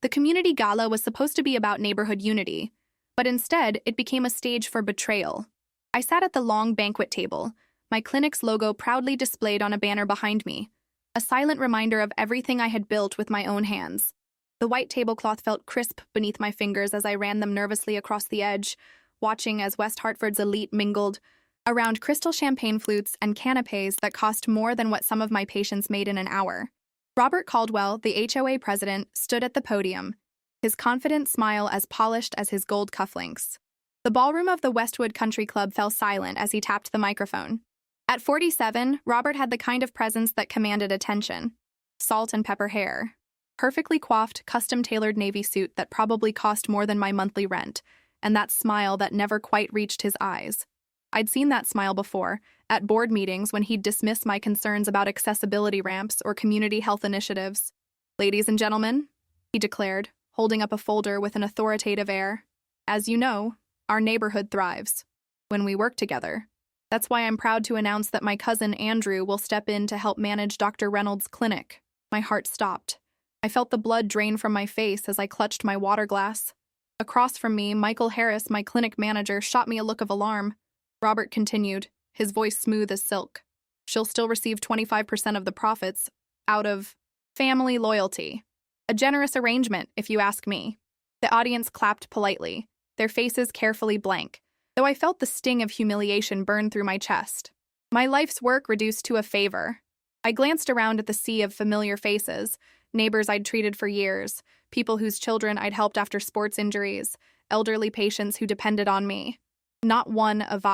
The community gala was supposed to be about neighborhood unity, but instead it became a stage for betrayal. I sat at the long banquet table, my clinic's logo proudly displayed on a banner behind me, a silent reminder of everything I had built with my own hands. The white tablecloth felt crisp beneath my fingers as I ran them nervously across the edge, watching as West Hartford's elite mingled around crystal champagne flutes and canapes that cost more than what some of my patients made in an hour. Robert Caldwell, the HOA president, stood at the podium, his confident smile as polished as his gold cufflinks. The ballroom of the Westwood Country Club fell silent as he tapped the microphone. At 47, Robert had the kind of presence that commanded attention. Salt and pepper hair, perfectly coiffed, custom-tailored navy suit that probably cost more than my monthly rent, and that smile that never quite reached his eyes. I'd seen that smile before, at board meetings when he'd dismiss my concerns about accessibility ramps or community health initiatives. "Ladies and gentlemen," he declared, holding up a folder with an authoritative air, "as you know, our neighborhood thrives when we work together. That's why I'm proud to announce that my cousin Andrew will step in to help manage Dr. Reynolds' clinic." My heart stopped. I felt the blood drain from my face as I clutched my water glass. Across from me, Michael Harris, my clinic manager, shot me a look of alarm. Robert continued, his voice smooth as silk. "She'll still receive 25% of the profits out of family loyalty. A generous arrangement, if you ask me." The audience clapped politely, their faces carefully blank, though I felt the sting of humiliation burn through my chest. My life's work reduced to a favor. I glanced around at the sea of familiar faces, neighbors I'd treated for years, people whose children I'd helped after sports injuries, elderly patients who depended on me. Not one of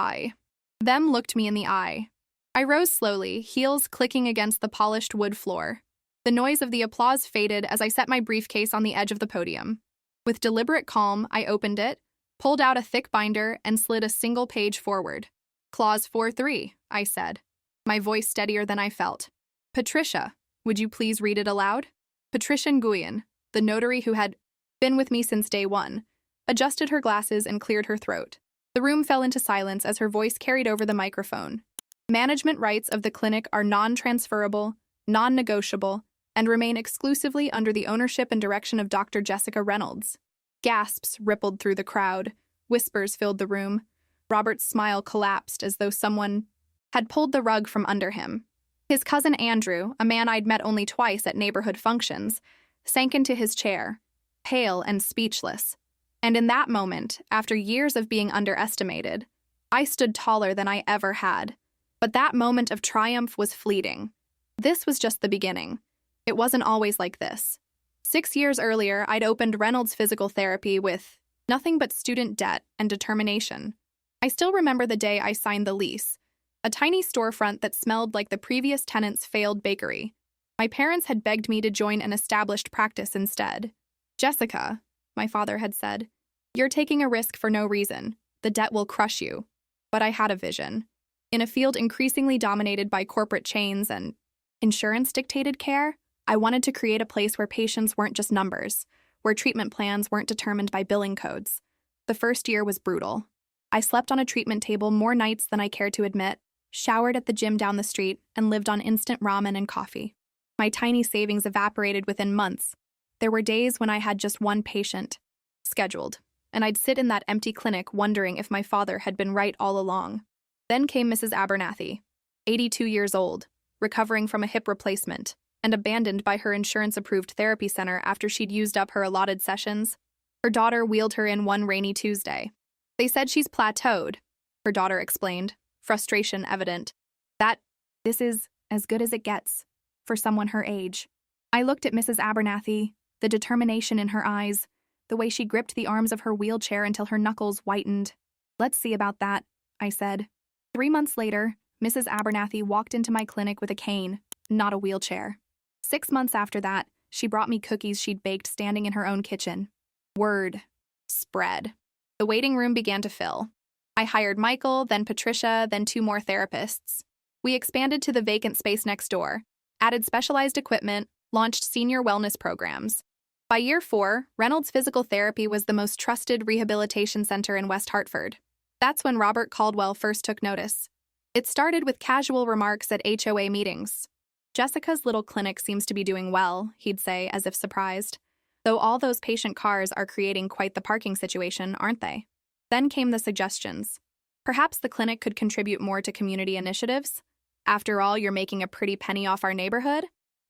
them looked me in the eye. I rose slowly, heels clicking against the polished wood floor. The noise of the applause faded as I set my briefcase on the edge of the podium. With deliberate calm, I opened it, pulled out a thick binder, and slid a single page forward. "Clause 4.3, I said, my voice steadier than I felt. "Patricia, would you please read it aloud?" Patricia Nguyen, the notary who had been with me since day one, adjusted her glasses and cleared her throat. The room fell into silence as her voice carried over the microphone. "Management rights of the clinic are non-transferable, non-negotiable, and remain exclusively under the ownership and direction of Dr. Jessica Reynolds." Gasps rippled through the crowd. Whispers filled the room. Robert's smile collapsed as though someone had pulled the rug from under him. His cousin Andrew, a man I'd met only twice at neighborhood functions, sank into his chair, pale and speechless. And in that moment, after years of being underestimated, I stood taller than I ever had. But that moment of triumph was fleeting. This was just the beginning. It wasn't always like this. 6 years earlier, I'd opened Reynolds Physical Therapy with nothing but student debt and determination. I still remember the day I signed the lease, a tiny storefront that smelled like the previous tenant's failed bakery. My parents had begged me to join an established practice instead. "Jessica," my father had said, "you're taking a risk for no reason. The debt will crush you." But I had a vision. In a field increasingly dominated by corporate chains and insurance-dictated care, I wanted to create a place where patients weren't just numbers, where treatment plans weren't determined by billing codes. The first year was brutal. I slept on a treatment table more nights than I cared to admit, showered at the gym down the street, and lived on instant ramen and coffee. My tiny savings evaporated within months. There were days when I had just one patient scheduled, and I'd sit in that empty clinic wondering if my father had been right all along. Then came Mrs. Abernathy, 82 years old, recovering from a hip replacement, and abandoned by her insurance-approved therapy center after she'd used up her allotted sessions. Her daughter wheeled her in one rainy Tuesday. "They said she's plateaued," her daughter explained, frustration evident. This is as good as it gets for someone her age." I looked at Mrs. Abernathy, the determination in her eyes, the way she gripped the arms of her wheelchair until her knuckles whitened. "Let's see about that," I said. 3 months later, Mrs. Abernathy walked into my clinic with a cane, not a wheelchair. 6 months after that, she brought me cookies she'd baked standing in her own kitchen. Word spread. The waiting room began to fill. I hired Michael, then Patricia, then 2 more therapists. We expanded to the vacant space next door, added specialized equipment, launched senior wellness programs. By year 4, Reynolds Physical Therapy was the most trusted rehabilitation center in West Hartford. That's when Robert Caldwell first took notice. It started with casual remarks at HOA meetings. "Jessica's little clinic seems to be doing well," he'd say, as if surprised. Though all those patient cars are creating quite the parking situation, aren't they? Then came the suggestions. Perhaps the clinic could contribute more to community initiatives? After all, you're making a pretty penny off our neighborhood?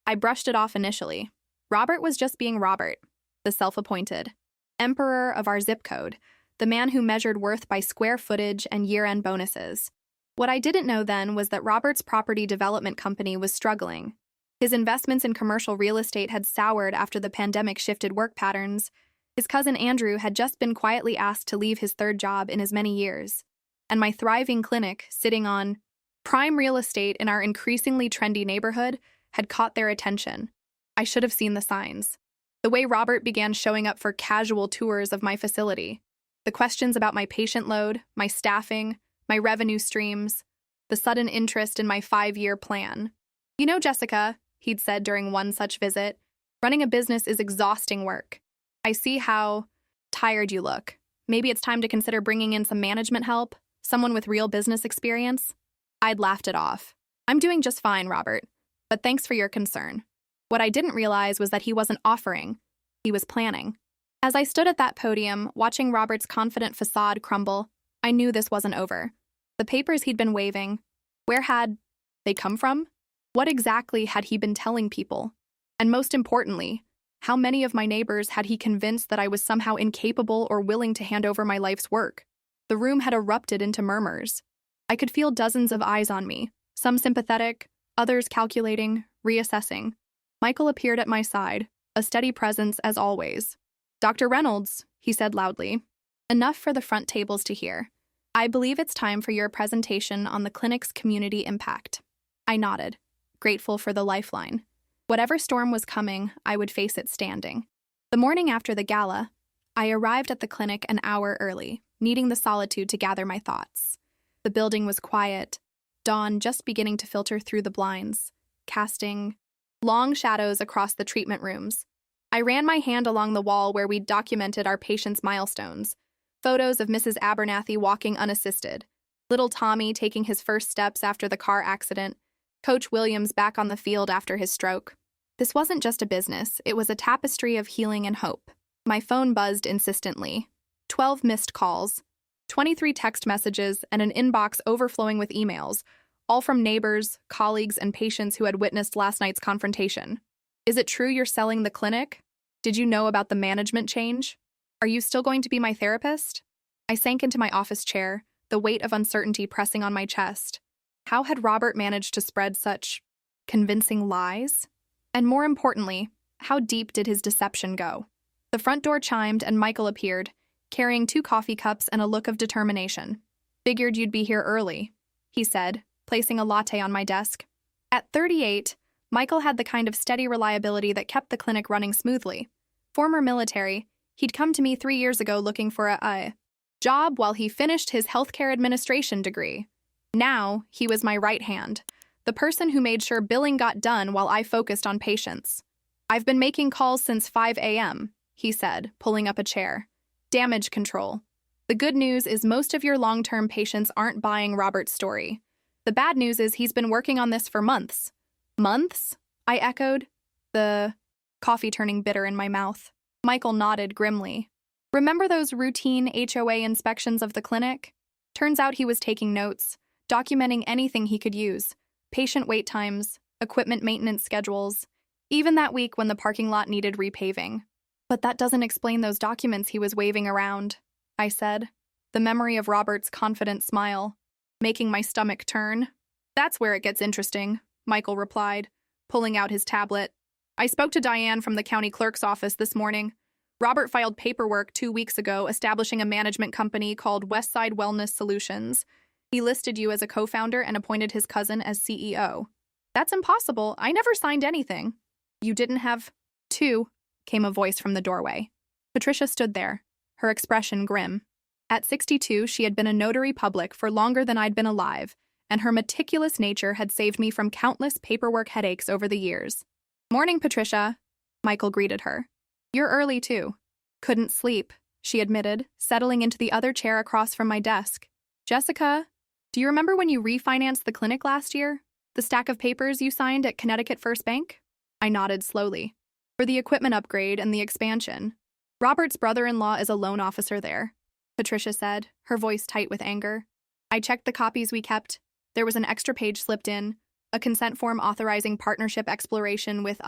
I brushed it off initially. Robert was just being Robert, the self-appointed emperor of our zip code, the man who measured worth by square footage and year-end bonuses. What I didn't know then was that Robert's property development company was struggling. His investments in commercial real estate had soured after the pandemic shifted work patterns. His cousin Andrew had just been quietly asked to leave his third job in as many years. And my thriving clinic, sitting on prime real estate in our increasingly trendy neighborhood, had caught their attention. I should have seen the signs. The way Robert began showing up for casual tours of my facility. The questions about my patient load, my staffing, my revenue streams, the sudden interest in my 5-year plan. You know, Jessica, he'd said during one such visit, running a business is exhausting work. I see how tired you look. Maybe it's time to consider bringing in some management help, someone with real business experience. I'd laughed it off. I'm doing just fine, Robert, but thanks for your concern. What I didn't realize was that he wasn't offering, he was planning. As I stood at that podium, watching Robert's confident facade crumble, I knew this wasn't over. The papers he'd been waving, where had they come from? What exactly had he been telling people? And most importantly, how many of my neighbors had he convinced that I was somehow incapable or willing to hand over my life's work? The room had erupted into murmurs. I could feel dozens of eyes on me, some sympathetic, others calculating, reassessing. Michael appeared at my side, a steady presence as always. "Dr. Reynolds," he said loudly. Enough for the front tables to hear. "I believe it's time for your presentation on the clinic's community impact." I nodded, grateful for the lifeline. Whatever storm was coming, I would face it standing. The morning after the gala, I arrived at the clinic an hour early, needing the solitude to gather my thoughts. The building was quiet, dawn just beginning to filter through the blinds, casting long shadows across the treatment rooms. I ran my hand along the wall where we'd documented our patients' milestones. Photos of Mrs. Abernathy walking unassisted, little Tommy taking his first steps after the car accident, Coach Williams back on the field after his stroke. This wasn't just a business, it was a tapestry of healing and hope. My phone buzzed insistently. 12 missed calls, 23 text messages, and an inbox overflowing with emails, all from neighbors, colleagues, and patients who had witnessed last night's confrontation. "Is it true you're selling the clinic? Did you know about the management change? Are you still going to be my therapist?" I sank into my office chair, the weight of uncertainty pressing on my chest. How had Robert managed to spread such convincing lies? And more importantly, how deep did his deception go? The front door chimed and Michael appeared, carrying 2 coffee cups and a look of determination. "Figured you'd be here early," he said, placing a latte on my desk. At 38, Michael had the kind of steady reliability that kept the clinic running smoothly. Former military, he'd come to me 3 years ago looking for a job while he finished his healthcare administration degree. Now, he was my right hand, the person who made sure billing got done while I focused on patients. "I've been making calls since 5 a.m., he said, pulling up a chair. "Damage control. The good news is most of your long-term patients aren't buying Robert's story. The bad news is he's been working on this for months." "Months?" I echoed, the coffee turning bitter in my mouth. Michael nodded grimly. "Remember those routine HOA inspections of the clinic?" Turns out he was taking notes, documenting anything he could use. Patient wait times, equipment maintenance schedules, even that week when the parking lot needed repaving. "But that doesn't explain those documents he was waving around," I said, the memory of Robert's confident smile making my stomach turn. "That's where it gets interesting," Michael replied, pulling out his tablet. "I spoke to Diane from the county clerk's office this morning. Robert filed paperwork 2 weeks ago establishing a management company called Westside Wellness Solutions. He listed you as a co-founder and appointed his cousin as CEO. That's impossible. I never signed anything." "You didn't have to," came a voice from the doorway. Patricia stood there, her expression grim. At 62, she had been a notary public for longer than I'd been alive, and her meticulous nature had saved me from countless paperwork headaches over the years. "Morning, Patricia," Michael greeted her. "You're early, too." "Couldn't sleep," she admitted, settling into the other chair across from my desk. "Jessica, do you remember when you refinanced the clinic last year? The stack of papers you signed at Connecticut First Bank?" I nodded slowly. for the equipment upgrade and the expansion. Robert's brother-in-law is a loan officer there, Patricia said, her voice tight with anger. I checked the copies we kept. There was an extra page slipped in, a consent form authorizing partnership exploration with,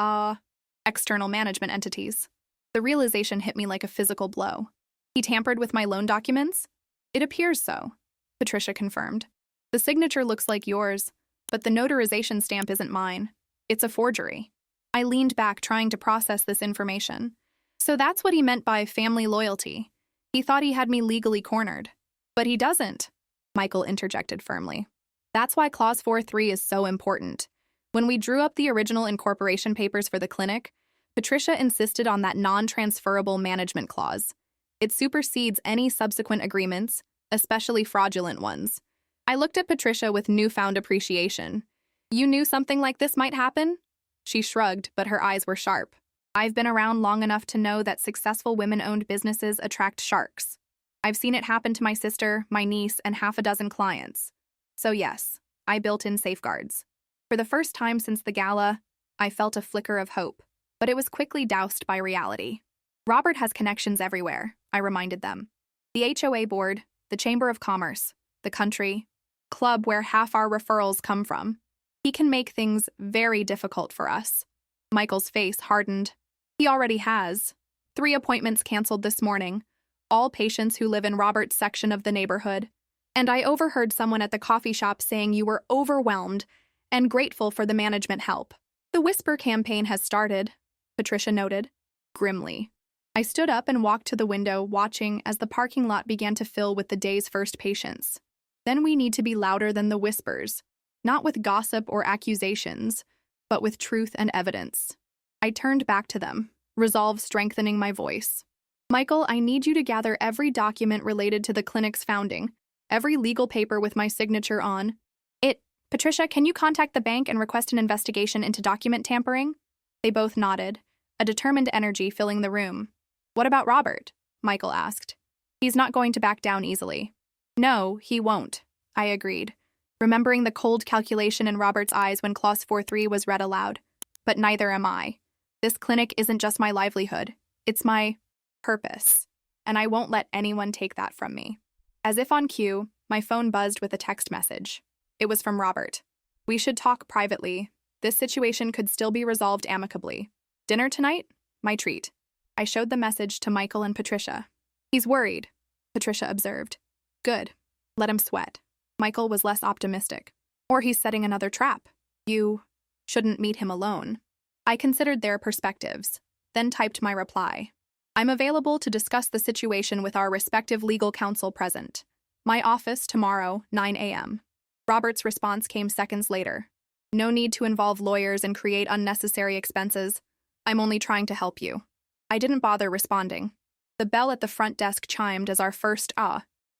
external management entities. The realization hit me like a physical blow. He tampered with my loan documents? It appears so, Patricia confirmed. The signature looks like yours, but the notarization stamp isn't mine. It's a forgery. I leaned back trying to process this information. So that's what he meant by family loyalty. He thought he had me legally cornered. But he doesn't, Michael interjected firmly. That's why Clause 4.3 is so important. When we drew up the original incorporation papers for the clinic, Patricia insisted on that non-transferable management clause. It supersedes any subsequent agreements, especially fraudulent ones. I looked at Patricia with newfound appreciation. You knew something like this might happen? She shrugged, but her eyes were sharp. I've been around long enough to know that successful women-owned businesses attract sharks. I've seen it happen to my sister, my niece, and half a dozen clients. So yes, I built in safeguards. For the first time since the gala, I felt a flicker of hope, but it was quickly doused by reality. Robert has connections everywhere, I reminded them. The HOA board, the Chamber of Commerce, the country club where half our referrals come from. He can make things very difficult for us. Michael's face hardened. He already has. 3 appointments canceled this morning, all patients who live in Robert's section of the neighborhood. And I overheard someone at the coffee shop saying you were overwhelmed and grateful for the management help. The whisper campaign has started, Patricia noted, grimly. I stood up and walked to the window, watching as the parking lot began to fill with the day's first patients. Then we need to be louder than the whispers, not with gossip or accusations, but with truth and evidence. I turned back to them, resolve strengthening my voice. Michael, I need you to gather every document related to the clinic's founding, every legal paper with my signature on it. Patricia, can you contact the bank and request an investigation into document tampering? They both nodded, a determined energy filling the room. What about Robert? Michael asked. He's not going to back down easily. No, he won't, I agreed, remembering the cold calculation in Robert's eyes when Clause 4.3 was read aloud. But neither am I. This clinic isn't just my livelihood. It's my purpose. And I won't let anyone take that from me. As if on cue, my phone buzzed with a text message. It was from Robert. We should talk privately. This situation could still be resolved amicably. Dinner tonight? My treat. I showed the message to Michael and Patricia. He's worried, Patricia observed. Good. Let him sweat. Michael was less optimistic. Or he's setting another trap. You shouldn't meet him alone. I considered their perspectives, then typed my reply. I'm available to discuss the situation with our respective legal counsel present. My office tomorrow, 9 a.m. Robert's response came seconds later. No need to involve lawyers and create unnecessary expenses. I'm only trying to help you. I didn't bother responding. The bell at the front desk chimed as our first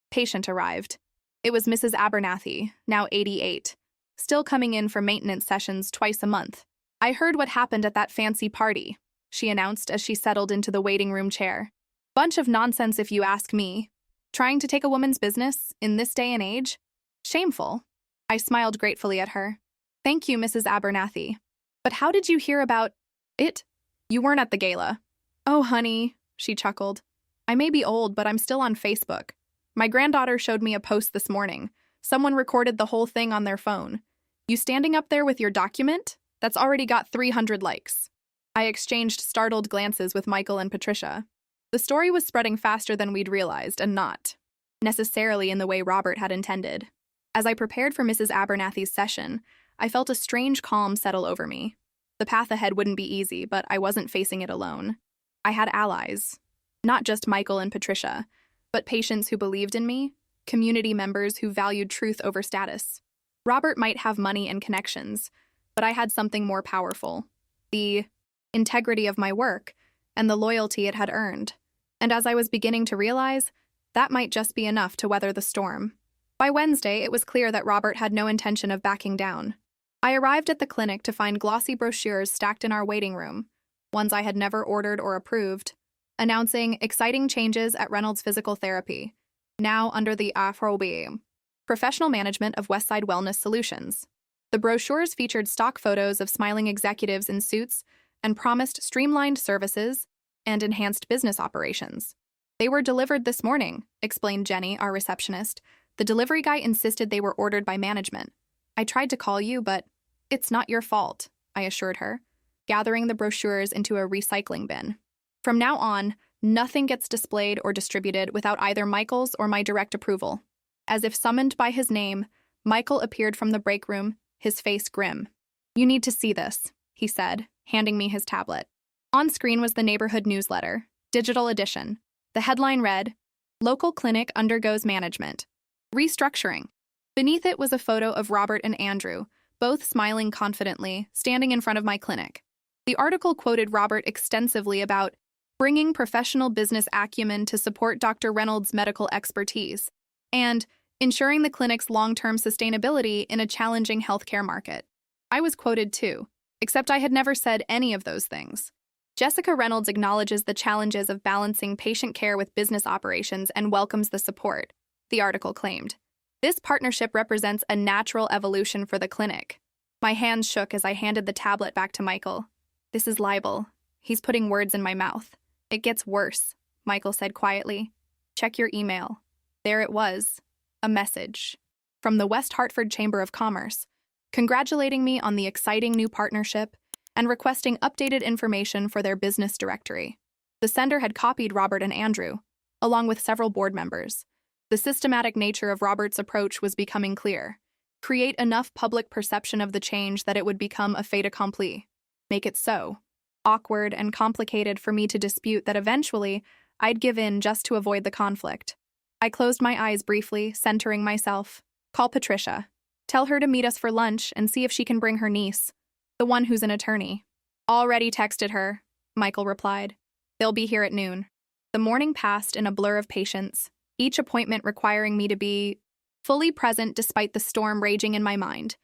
patient arrived. It was Mrs. Abernathy, now 88, still coming in for maintenance sessions twice a month. I heard what happened at that fancy party, she announced as she settled into the waiting room chair. Bunch of nonsense if you ask me. Trying to take a woman's business in this day and age? Shameful. I smiled gratefully at her. Thank you, Mrs. Abernathy. But how did you hear about it? You weren't at the gala. Oh, honey, she chuckled. I may be old, but I'm still on Facebook. My granddaughter showed me a post this morning. Someone recorded the whole thing on their phone. You standing up there with your document? That's already got 300 likes. I exchanged startled glances with Michael and Patricia. The story was spreading faster than we'd realized, and not necessarily in the way Robert had intended. As I prepared for Mrs. Abernathy's session, I felt a strange calm settle over me. The path ahead wouldn't be easy, but I wasn't facing it alone. I had allies. Not just Michael and Patricia, but patients who believed in me, community members who valued truth over status. Robert might have money and connections, but I had something more powerful. The integrity of my work and the loyalty it had earned. And as I was beginning to realize, that might just be enough to weather the storm. By Wednesday, it was clear that Robert had no intention of backing down. I arrived at the clinic to find glossy brochures stacked in our waiting room, ones I had never ordered or approved, announcing exciting changes at Reynolds Physical Therapy, now under the HOA Professional Management of Westside Wellness Solutions. The brochures featured stock photos of smiling executives in suits and promised streamlined services and enhanced business operations. "They were delivered this morning," explained Jenny, our receptionist. "The delivery guy insisted they were ordered by management. I tried to call you, but it's not your fault," I assured her, gathering the brochures into a recycling bin. From now on, nothing gets displayed or distributed without either Michael's or my direct approval. As if summoned by his name, Michael appeared from the break room, his face grim. "You need to see this," he said, handing me his tablet. On screen was the neighborhood newsletter, digital edition. The headline read, "Local Clinic Undergoes Management Restructuring." Beneath it was a photo of Robert and Andrew, both smiling confidently, standing in front of my clinic. The article quoted Robert extensively about bringing professional business acumen to support Dr. Reynolds' medical expertise and ensuring the clinic's long-term sustainability in a challenging healthcare market. I was quoted too, except I had never said any of those things. Jessica Reynolds acknowledges the challenges of balancing patient care with business operations and welcomes the support, the article claimed. This partnership represents a natural evolution for the clinic. My hands shook as I handed the tablet back to Michael. "This is libel. He's putting words in my mouth." "It gets worse," Michael said quietly. "Check your email." There it was, a message from the West Hartford Chamber of Commerce, congratulating me on the exciting new partnership and requesting updated information for their business directory. The sender had copied Robert and Andrew, along with several board members. The systematic nature of Robert's approach was becoming clear. Create enough public perception of the change that it would become a fait accompli. Make it so awkward and complicated for me to dispute that eventually I'd give in just to avoid the conflict. I closed my eyes briefly, centering myself. "Call Patricia. Tell her to meet us for lunch and see if she can bring her niece, the one who's an attorney." "Already texted her," Michael replied. "They'll be here at noon." The morning passed in a blur of patience, each appointment requiring me to be fully present despite the storm raging in my mind.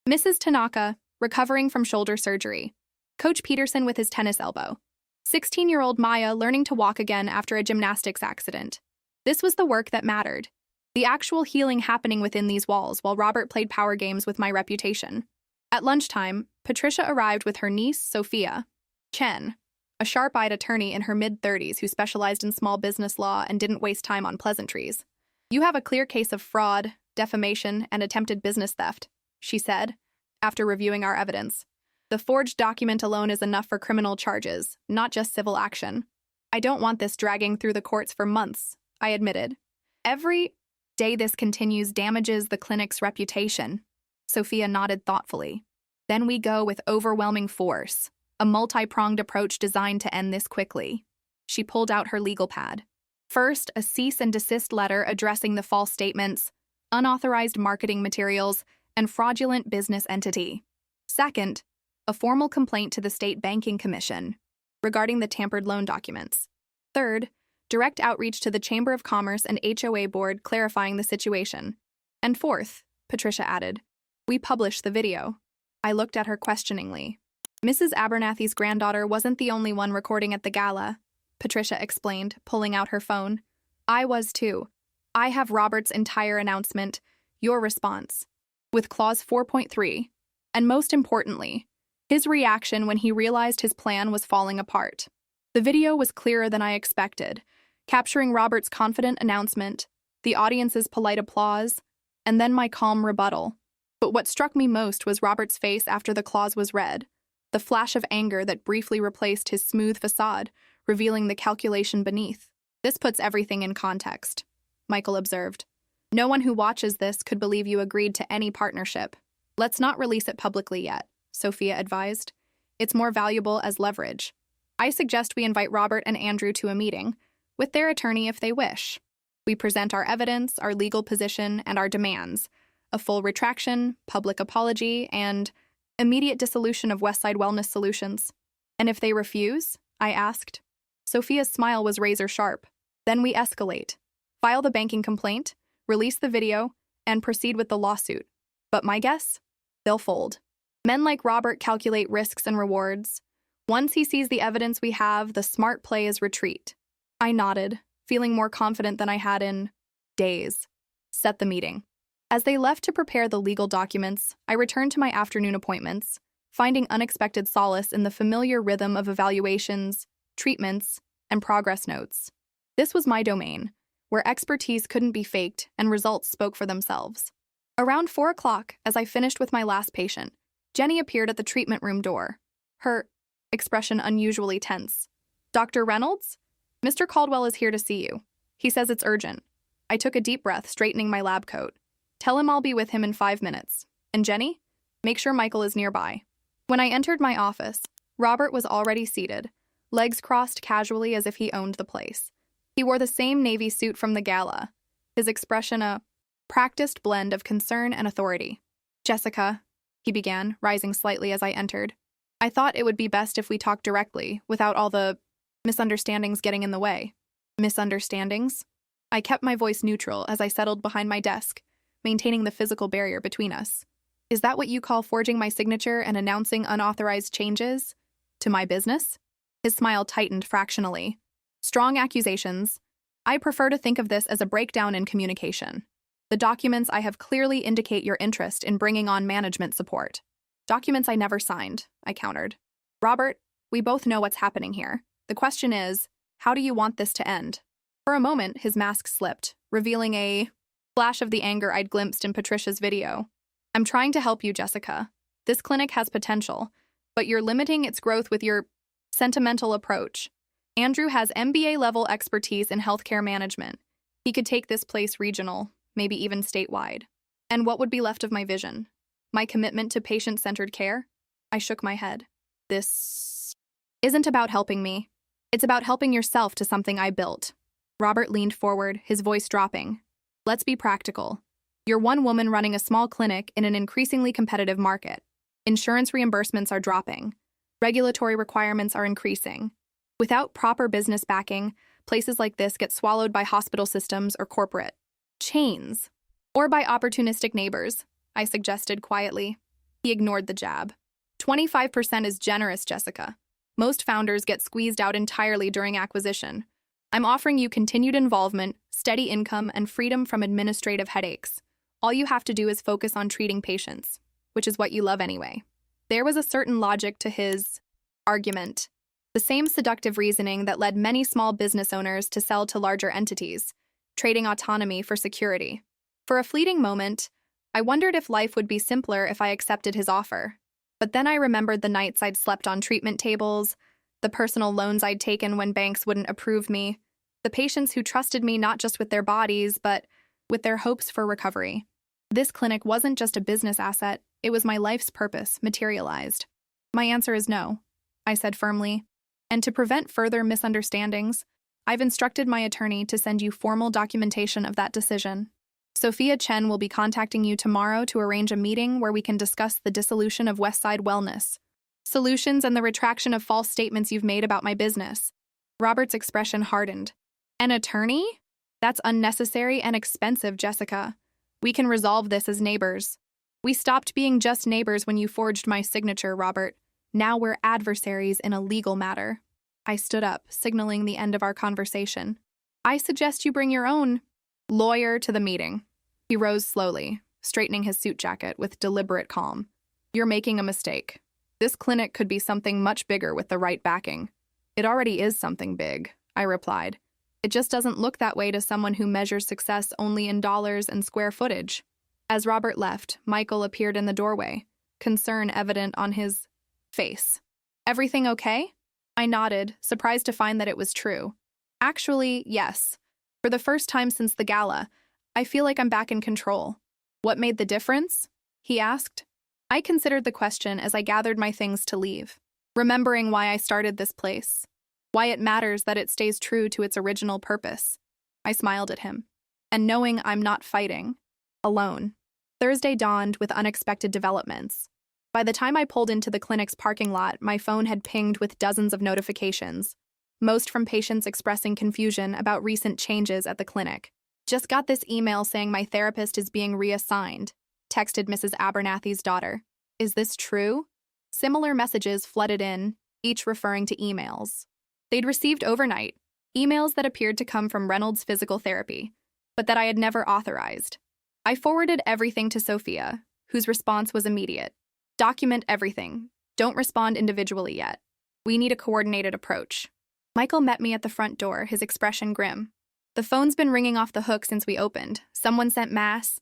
Mrs. Tanaka, recovering from shoulder surgery. Coach Peterson with his tennis elbow. 16-year-old Maya learning to walk again after a gymnastics accident. This was the work that mattered. The actual healing happening within these walls while Robert played power games with my reputation. At lunchtime, Patricia arrived with her niece, Sophia Chen, a sharp-eyed attorney in her mid-30s who specialized in small business law and didn't waste time on pleasantries. "You have a clear case of fraud, defamation, and attempted business theft," she said, after reviewing our evidence. "The forged document alone is enough for criminal charges, not just civil action." "I don't want this dragging through the courts for months," I admitted. "Every day this continues damages the clinic's reputation." Sophia nodded thoughtfully. "Then we go with overwhelming force, a multi-pronged approach designed to end this quickly." She pulled out her legal pad. "First, a cease and desist letter addressing the false statements, unauthorized marketing materials, and fraudulent business entity. Second, a formal complaint to the State Banking Commission regarding the tampered loan documents. Third, direct outreach to the Chamber of Commerce and HOA board clarifying the situation. And fourth," Patricia added, "we publish the video." I looked at her questioningly. "Mrs. Abernathy's granddaughter wasn't the only one recording at the gala," Patricia explained, pulling out her phone. "I was too. I have Robert's entire announcement, your response, with clause 4.3, and most importantly, his reaction when he realized his plan was falling apart. The video was clearer than I expected, capturing Robert's confident announcement, the audience's polite applause, and then my calm rebuttal. But what struck me most was Robert's face after the clause was read, the flash of anger that briefly replaced his smooth facade, revealing the calculation beneath. "This puts everything in context," Michael observed. "No one who watches this could believe you agreed to any partnership. Let's not release it publicly yet," Sophia advised. "It's more valuable as leverage. I suggest we invite Robert and Andrew to a meeting, with their attorney if they wish. We present our evidence, our legal position, and our demands, a full retraction, public apology, and immediate dissolution of Westside Wellness Solutions." "And if they refuse?" I asked. Sophia's smile was razor-sharp. "Then we escalate. File the banking complaint, release the video, and proceed with the lawsuit. But my guess? They'll fold. Men like Robert calculate risks and rewards. Once he sees the evidence we have, the smart play is retreat." I nodded, feeling more confident than I had in days. Set the meeting. As they left to prepare the legal documents, I returned to my afternoon appointments, finding unexpected solace in the familiar rhythm of evaluations, treatments, and progress notes. This was my domain, where expertise couldn't be faked and results spoke for themselves. Around 4 o'clock, as I finished with my last patient, Jenny appeared at the treatment room door, her expression unusually tense. "Dr. Reynolds? Mr. Caldwell is here to see you. He says it's urgent." I took a deep breath, straightening my lab coat. "Tell him I'll be with him in 5 minutes. And Jenny? Make sure Michael is nearby." When I entered my office, Robert was already seated, legs crossed casually as if he owned the place. He wore the same navy suit from the gala, his expression a practiced blend of concern and authority. "Jessica," he began, rising slightly as I entered. "I thought it would be best if we talked directly, without all the misunderstandings getting in the way." "Misunderstandings?" I kept my voice neutral as I settled behind my desk, maintaining the physical barrier between us. "Is that what you call forging my signature and announcing unauthorized changes to my business?" His smile tightened fractionally. "Strong accusations. I prefer to think of this as a breakdown in communication. The documents I have clearly indicate your interest in bringing on management support." "Documents I never signed," I countered. "Robert, we both know what's happening here. The question is, how do you want this to end?" For a moment, his mask slipped, revealing a flash of the anger I'd glimpsed in Patricia's video. "I'm trying to help you, Jessica. This clinic has potential, but you're limiting its growth with your sentimental approach. Andrew has MBA-level expertise in healthcare management. He could take this place regional, maybe even statewide. And what would be left of my vision? My commitment to patient-centered care?" I shook my head. "This isn't about helping me. It's about helping yourself to something I built." Robert leaned forward, his voice dropping. "Let's be practical. You're one woman running a small clinic in an increasingly competitive market. Insurance reimbursements are dropping. Regulatory requirements are increasing. Without proper business backing, places like this get swallowed by hospital systems or corporate chains. Or by opportunistic neighbors," I suggested quietly. He ignored the jab. 25% is generous, Jessica. Most founders get squeezed out entirely during acquisition. I'm offering you continued involvement, steady income, and freedom from administrative headaches. All you have to do is focus on treating patients, which is what you love anyway." There was a certain logic to his argument, the same seductive reasoning that led many small business owners to sell to larger entities, trading autonomy for security. For a fleeting moment, I wondered if life would be simpler if I accepted his offer. But then I remembered the nights I'd slept on treatment tables, the personal loans I'd taken when banks wouldn't approve me, the patients who trusted me not just with their bodies, but with their hopes for recovery. This clinic wasn't just a business asset, it was my life's purpose, materialized. "My answer is no," I said firmly. "And to prevent further misunderstandings, I've instructed my attorney to send you formal documentation of that decision. Sophia Chen will be contacting you tomorrow to arrange a meeting where we can discuss the dissolution of Westside Wellness Solutions and the retraction of false statements you've made about my business." Robert's expression hardened. "An attorney? That's unnecessary and expensive, Jessica. We can resolve this as neighbors." "We stopped being just neighbors when you forged my signature, Robert. Now we're adversaries in a legal matter." I stood up, signaling the end of our conversation. "I suggest you bring your own lawyer to the meeting." He rose slowly, straightening his suit jacket with deliberate calm. "You're making a mistake. This clinic could be something much bigger with the right backing." "It already is something big," I replied. "It just doesn't look that way to someone who measures success only in dollars and square footage." As Robert left, Michael appeared in the doorway, concern evident on his face. "Everything okay?" I nodded, surprised to find that it was true. "Actually, yes. For the first time since the gala, I feel like I'm back in control." "What made the difference?" he asked. I considered the question as I gathered my things to leave, remembering why I started this place, why it matters that it stays true to its original purpose. I smiled at him, and knowing I'm not fighting alone. Thursday dawned with unexpected developments. By the time I pulled into the clinic's parking lot, my phone had pinged with dozens of notifications, most from patients expressing confusion about recent changes at the clinic. "Just got this email saying my therapist is being reassigned," texted Mrs. Abernathy's daughter. "Is this true?" Similar messages flooded in, each referring to emails they'd received overnight, emails that appeared to come from Reynolds Physical Therapy, but that I had never authorized. I forwarded everything to Sophia, whose response was immediate. "Document everything. Don't respond individually yet. We need a coordinated approach. Michael met me at the front door, his expression grim. The phone's been ringing off the hook since we opened. Someone sent mass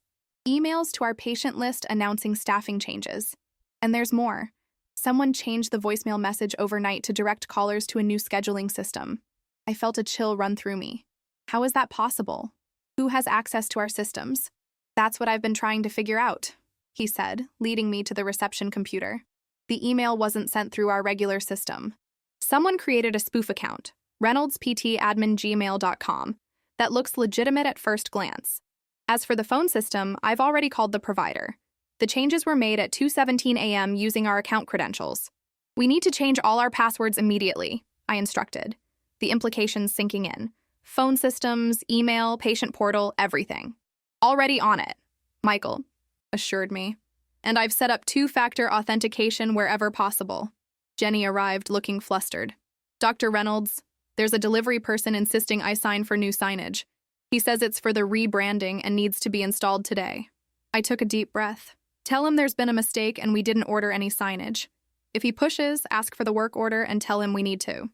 emails to our patient list announcing staffing changes. And there's more. Someone changed the voicemail message overnight to direct callers to a new scheduling system. I felt a chill run through me. How is that possible? Who has access to our systems? That's what I've been trying to figure out, he said, leading me to the reception computer. The email wasn't sent through our regular system. Someone created a spoof account, reynoldsptadmin@gmail.com, that looks legitimate at first glance. As for the phone system, I've already called the provider. The changes were made at 2:17 a.m. using our account credentials. We need to change all our passwords immediately, I instructed, the implications sinking in. Phone systems, email, patient portal, everything. Already on it, Michael assured me. And I've set up two-factor authentication wherever possible. Jenny arrived looking flustered. Dr. Reynolds, there's a delivery person insisting I sign for new signage. He says it's for the rebranding and needs to be installed today. I took a deep breath. Tell him there's been a mistake and we didn't order any signage. If he pushes, ask for the work order and tell him we need to.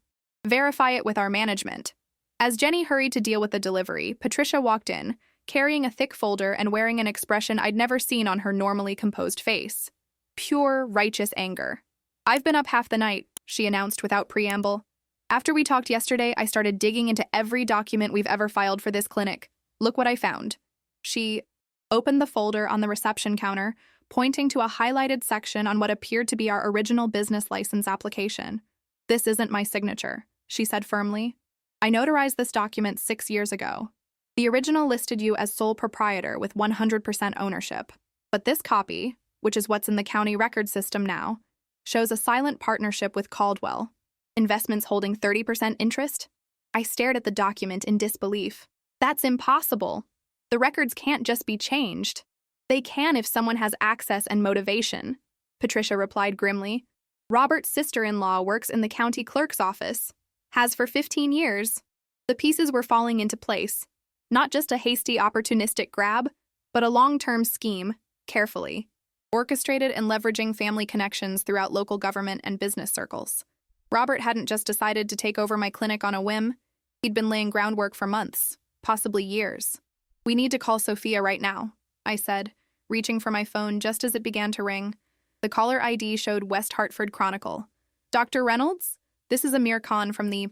Verify it with our management. As Jenny hurried to deal with the delivery, Patricia walked in, carrying a thick folder and wearing an expression I'd never seen on her normally composed face. Pure, righteous anger. I've been up half the night, she announced without preamble. After we talked yesterday, I started digging into every document we've ever filed for this clinic. Look what I found. She opened the folder on the reception counter, pointing to a highlighted section on what appeared to be our original business license application. This isn't my signature, she said firmly. I notarized this document 6 years ago. The original listed you as sole proprietor with 100% ownership. But this copy, which is what's in the county record system now, shows a silent partnership with Caldwell. Investments holding 30% interest? I stared at the document in disbelief. That's impossible. The records can't just be changed. They can if someone has access and motivation, Patricia replied grimly. Robert's sister-in-law works in the county clerk's office. Has for 15 years. The pieces were falling into place. Not just a hasty opportunistic grab, but a long-term scheme, carefully, orchestrated and leveraging family connections throughout local government and business circles. Robert hadn't just decided to take over my clinic on a whim. He'd been laying groundwork for months, possibly years. We need to call Sophia right now, I said, reaching for my phone just as it began to ring. The caller ID showed West Hartford Chronicle. Dr. Reynolds? This is Amir Khan from the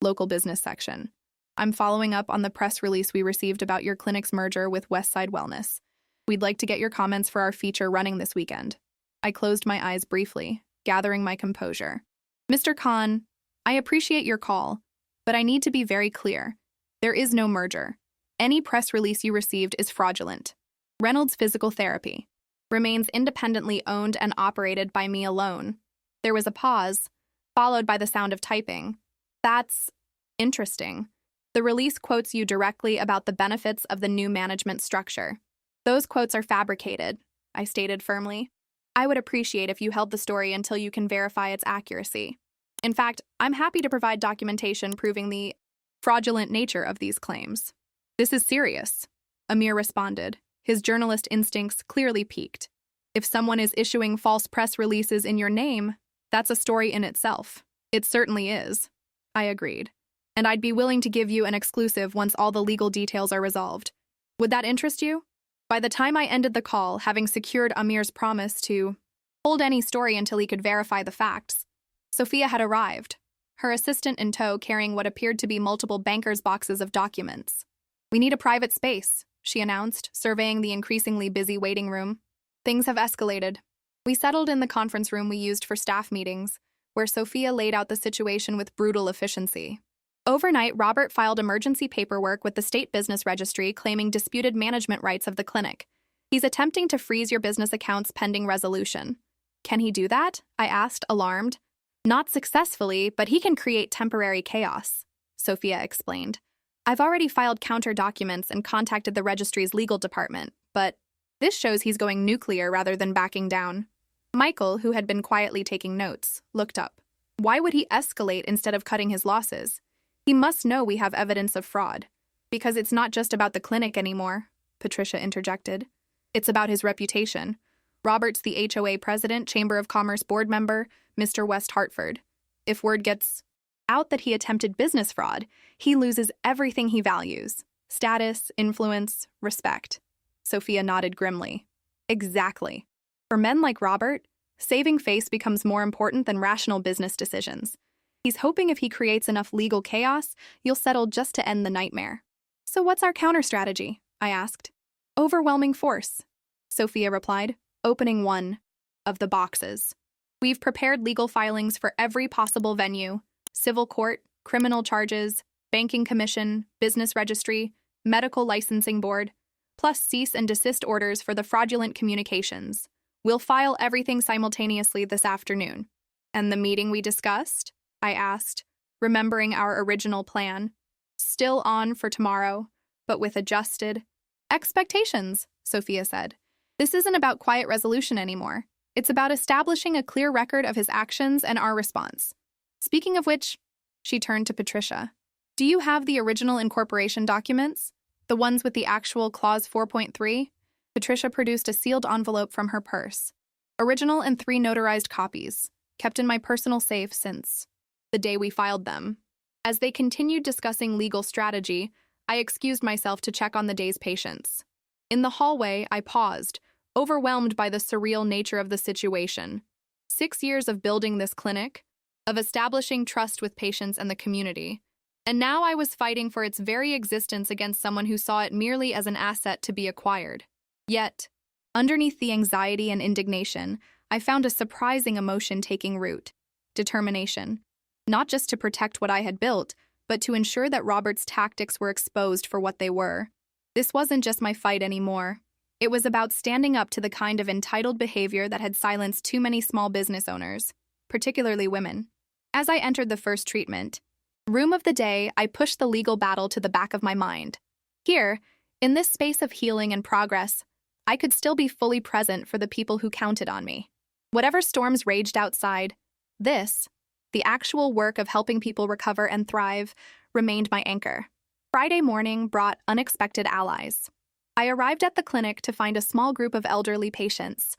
local business section. I'm following up on the press release we received about your clinic's merger with Westside Wellness. We'd like to get your comments for our feature running this weekend. I closed my eyes briefly, gathering my composure. Mr. Khan, I appreciate your call, but I need to be very clear. There is no merger. Any press release you received is fraudulent. Reynolds Physical Therapy remains independently owned and operated by me alone. There was a pause, followed by the sound of typing. That's interesting. The release quotes you directly about the benefits of the new management structure. Those quotes are fabricated, I stated firmly. I would appreciate if you held the story until you can verify its accuracy. In fact, I'm happy to provide documentation proving the fraudulent nature of these claims. This is serious, Amir responded, his journalist instincts clearly piqued. If someone is issuing false press releases in your name, that's a story in itself. It certainly is, I agreed. And I'd be willing to give you an exclusive once all the legal details are resolved. Would that interest you? By the time I ended the call, having secured Amir's promise to hold any story until he could verify the facts, Sophia had arrived, her assistant in tow carrying what appeared to be multiple bankers' boxes of documents. We need a private space, she announced, surveying the increasingly busy waiting room. Things have escalated. We settled in the conference room we used for staff meetings, where Sophia laid out the situation with brutal efficiency. Overnight, Robert filed emergency paperwork with the state business registry claiming disputed management rights of the clinic. He's attempting to freeze your business accounts pending resolution. Can he do that? I asked, alarmed. Not successfully, but he can create temporary chaos, Sophia explained. I've already filed counter documents and contacted the registry's legal department, but this shows he's going nuclear rather than backing down. Michael, who had been quietly taking notes, looked up. Why would he escalate instead of cutting his losses? He must know we have evidence of fraud. Because it's not just about the clinic anymore, Patricia interjected. It's about his reputation. Robert's the HOA president, Chamber of Commerce board member, Mr. West Hartford. If word gets out that he attempted business fraud, he loses everything he values: status, influence, respect. Sophia nodded grimly. Exactly. For men like Robert, saving face becomes more important than rational business decisions. He's hoping if he creates enough legal chaos, you'll settle just to end the nightmare. So what's our counter strategy? I asked. Overwhelming force, Sophia replied, opening one of the boxes. We've prepared legal filings for every possible venue: civil court, criminal charges, banking commission, business registry, medical licensing board, plus cease and desist orders for the fraudulent communications. We'll file everything simultaneously this afternoon. And the meeting we discussed? I asked, remembering our original plan. Still on for tomorrow, but with adjusted expectations, Sophia said. This isn't about quiet resolution anymore. It's about establishing a clear record of his actions and our response. Speaking of which, she turned to Patricia. Do you have the original incorporation documents? The ones with the actual Clause 4.3? Patricia produced a sealed envelope from her purse. Original and 3 notarized copies, kept in my personal safe since the day we filed them. As they continued discussing legal strategy, I excused myself to check on the day's patients. In the hallway, I paused, overwhelmed by the surreal nature of the situation. 6 years of building this clinic, of establishing trust with patients and the community, and now I was fighting for its very existence against someone who saw it merely as an asset to be acquired. Yet, underneath the anxiety and indignation, I found a surprising emotion taking root: determination. Not just to protect what I had built, but to ensure that Robert's tactics were exposed for what they were. This wasn't just my fight anymore. It was about standing up to the kind of entitled behavior that had silenced too many small business owners, particularly women. As I entered the first treatment room of the day, I pushed the legal battle to the back of my mind. Here, in this space of healing and progress, I could still be fully present for the people who counted on me. Whatever storms raged outside, this, the actual work of helping people recover and thrive, remained my anchor. Friday morning brought unexpected allies. I arrived at the clinic to find a small group of elderly patients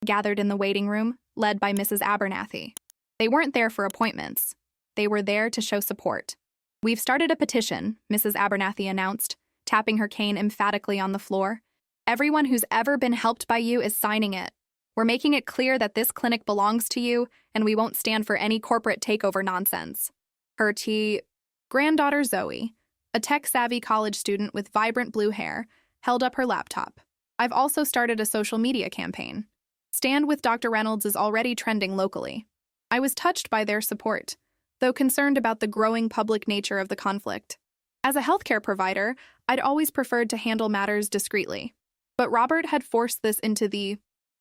gathered in the waiting room, led by Mrs. Abernathy. They weren't there for appointments. They were there to show support. We've started a petition, Mrs. Abernathy announced, tapping her cane emphatically on the floor. Everyone who's ever been helped by you is signing it. We're making it clear that this clinic belongs to you, and we won't stand for any corporate takeover nonsense. Her granddaughter Zoe, a tech-savvy college student with vibrant blue hair, held up her laptop. I've also started a social media campaign. Stand with Dr. Reynolds is already trending locally. I was touched by their support, though concerned about the growing public nature of the conflict. As a healthcare provider, I'd always preferred to handle matters discreetly. But Robert had forced this into the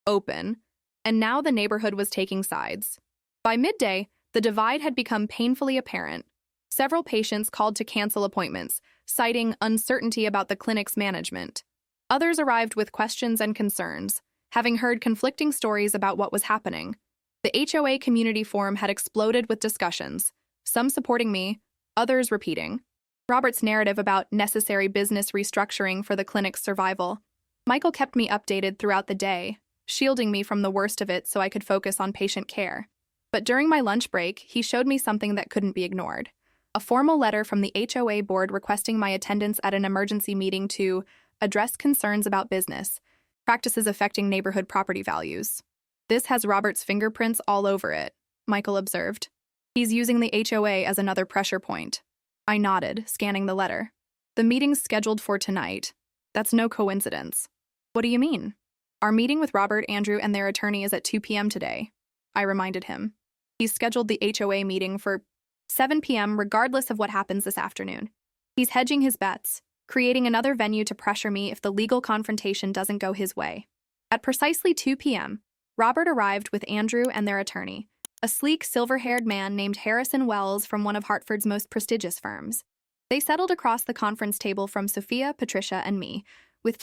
open, and now the neighborhood was taking sides. By midday, the divide had become painfully apparent. Several patients called to cancel appointments, citing uncertainty about the clinic's management. Others arrived with questions and concerns, having heard conflicting stories about what was happening. The HOA community forum had exploded with discussions, some supporting me, others repeating Robert's narrative about necessary business restructuring for the clinic's survival. Michael kept me updated throughout the day, shielding me from the worst of it so I could focus on patient care. But during my lunch break, he showed me something that couldn't be ignored: a formal letter from the HOA board requesting my attendance at an emergency meeting to address concerns about business practices affecting neighborhood property values. This has Robert's fingerprints all over it, Michael observed. He's using the HOA as another pressure point. I nodded, scanning the letter. The meeting's scheduled for tonight. That's no coincidence. What do you mean? Our meeting with Robert, Andrew, and their attorney is at 2 p.m. today, I reminded him. He's scheduled the HOA meeting for 7 p.m. regardless of what happens this afternoon. He's hedging his bets, creating another venue to pressure me if the legal confrontation doesn't go his way. At precisely 2 p.m., Robert arrived with Andrew and their attorney, a sleek, silver-haired man named Harrison Wells from one of Hartford's most prestigious firms. They settled across the conference table from Sophia, Patricia, and me, with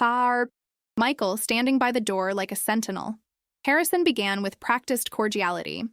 Michael standing by the door like a sentinel. Harrison began with practiced cordiality.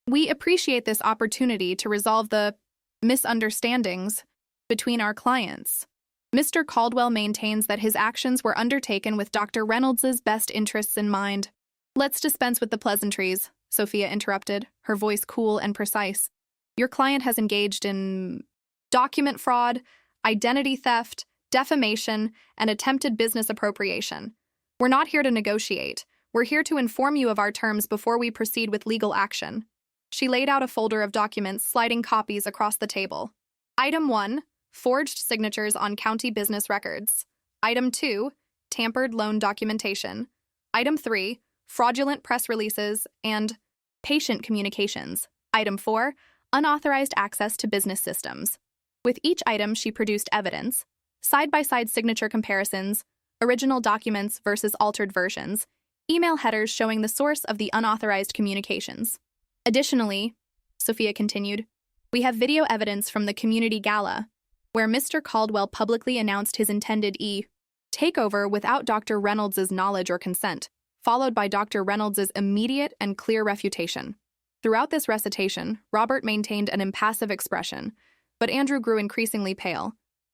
We appreciate this opportunity to resolve the misunderstandings between our clients. Mr. Caldwell maintains that his actions were undertaken with Dr. Reynolds's best interests in mind. Let's dispense with the pleasantries, Sophia interrupted, her voice cool and precise. Your client has engaged in document fraud, identity theft, defamation, and attempted business appropriation. We're not here to negotiate. We're here to inform you of our terms before we proceed with legal action. She laid out a folder of documents, sliding copies across the table. Item 1, forged signatures on county business records. Item 2, tampered loan documentation. Item 3, fraudulent press releases and patient communications. Item 4, unauthorized access to business systems. With each item, she produced evidence, side-by-side signature comparisons, original documents versus altered versions, email headers showing the source of the unauthorized communications. Additionally, Sophia continued, we have video evidence from the community gala, where Mr. Caldwell publicly announced his intended takeover without Dr. Reynolds' knowledge or consent, followed by Dr. Reynolds' immediate and clear refutation. Throughout this recitation, Robert maintained an impassive expression, but Andrew grew increasingly pale.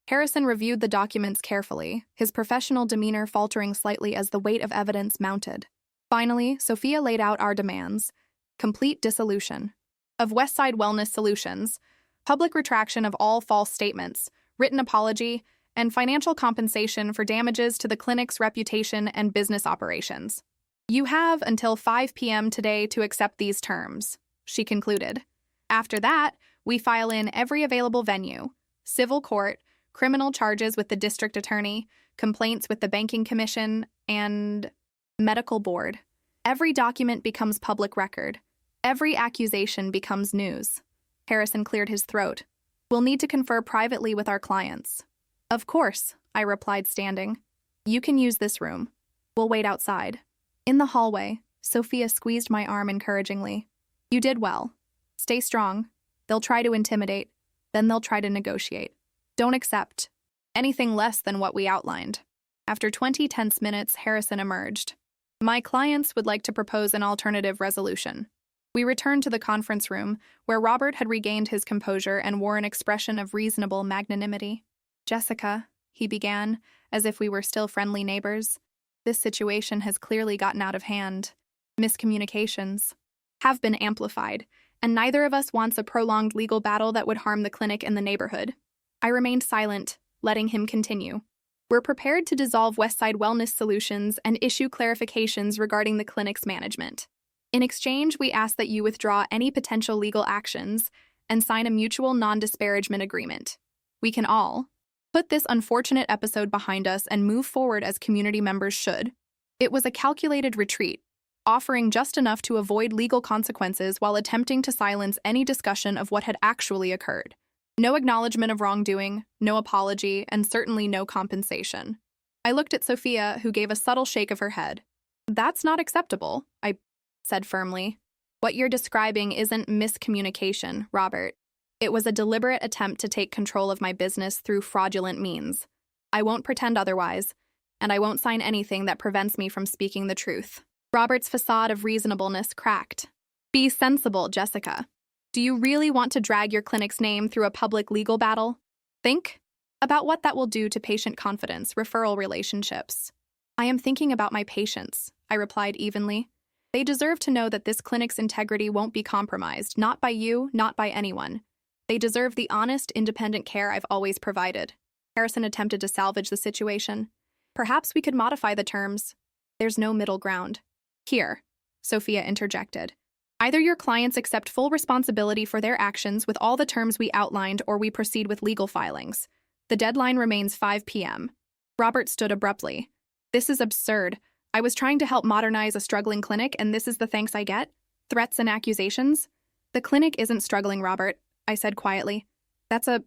Harrison reviewed the documents carefully, his professional demeanor faltering slightly as the weight of evidence mounted. Finally, Sophia laid out our demands: complete dissolution of Westside Wellness Solutions, public retraction of all false statements, written apology, and financial compensation for damages to the clinic's reputation and business operations. You have until 5 p.m. today to accept these terms, she concluded. After that, we file in every available venue: civil court, criminal charges with the district attorney, complaints with the banking commission, and medical board. Every document becomes public record. Every accusation becomes news. Harrison cleared his throat. We'll need to confer privately with our clients. Of course, I replied, standing. You can use this room. We'll wait outside. In the hallway, Sophia squeezed my arm encouragingly. You did well. Stay strong. They'll try to intimidate, then they'll try to negotiate. Don't accept anything less than what we outlined. After 20 tense minutes, Harrison emerged. My clients would like to propose an alternative resolution. We returned to the conference room, where Robert had regained his composure and wore an expression of reasonable magnanimity. Jessica, he began, as if we were still friendly neighbors, this situation has clearly gotten out of hand. Miscommunications have been amplified, and neither of us wants a prolonged legal battle that would harm the clinic and the neighborhood. I remained silent, letting him continue. We're prepared to dissolve Westside Wellness Solutions and issue clarifications regarding the clinic's management. In exchange, we ask that you withdraw any potential legal actions and sign a mutual non-disparagement agreement. We can all put this unfortunate episode behind us and move forward as community members should. It was a calculated retreat, offering just enough to avoid legal consequences while attempting to silence any discussion of what had actually occurred. No acknowledgement of wrongdoing, no apology, and certainly no compensation. I looked at Sophia, who gave a subtle shake of her head. That's not acceptable, I said firmly. What you're describing isn't miscommunication, Robert. It was a deliberate attempt to take control of my business through fraudulent means. I won't pretend otherwise, and I won't sign anything that prevents me from speaking the truth. Robert's facade of reasonableness cracked. Be sensible, Jessica. Do you really want to drag your clinic's name through a public legal battle? Think about what that will do to patient confidence, referral relationships. I am thinking about my patients, I replied evenly. They deserve to know that this clinic's integrity won't be compromised, not by you, not by anyone. They deserve the honest, independent care I've always provided. Harrison attempted to salvage the situation. Perhaps we could modify the terms. There's no middle ground. Here, Sophia interjected. Either your clients accept full responsibility for their actions with all the terms we outlined, or we proceed with legal filings. The deadline remains 5 p.m. Robert stood abruptly. This is absurd. I was trying to help modernize a struggling clinic, and this is the thanks I get? Threats and accusations? The clinic isn't struggling, Robert, I said quietly. That's a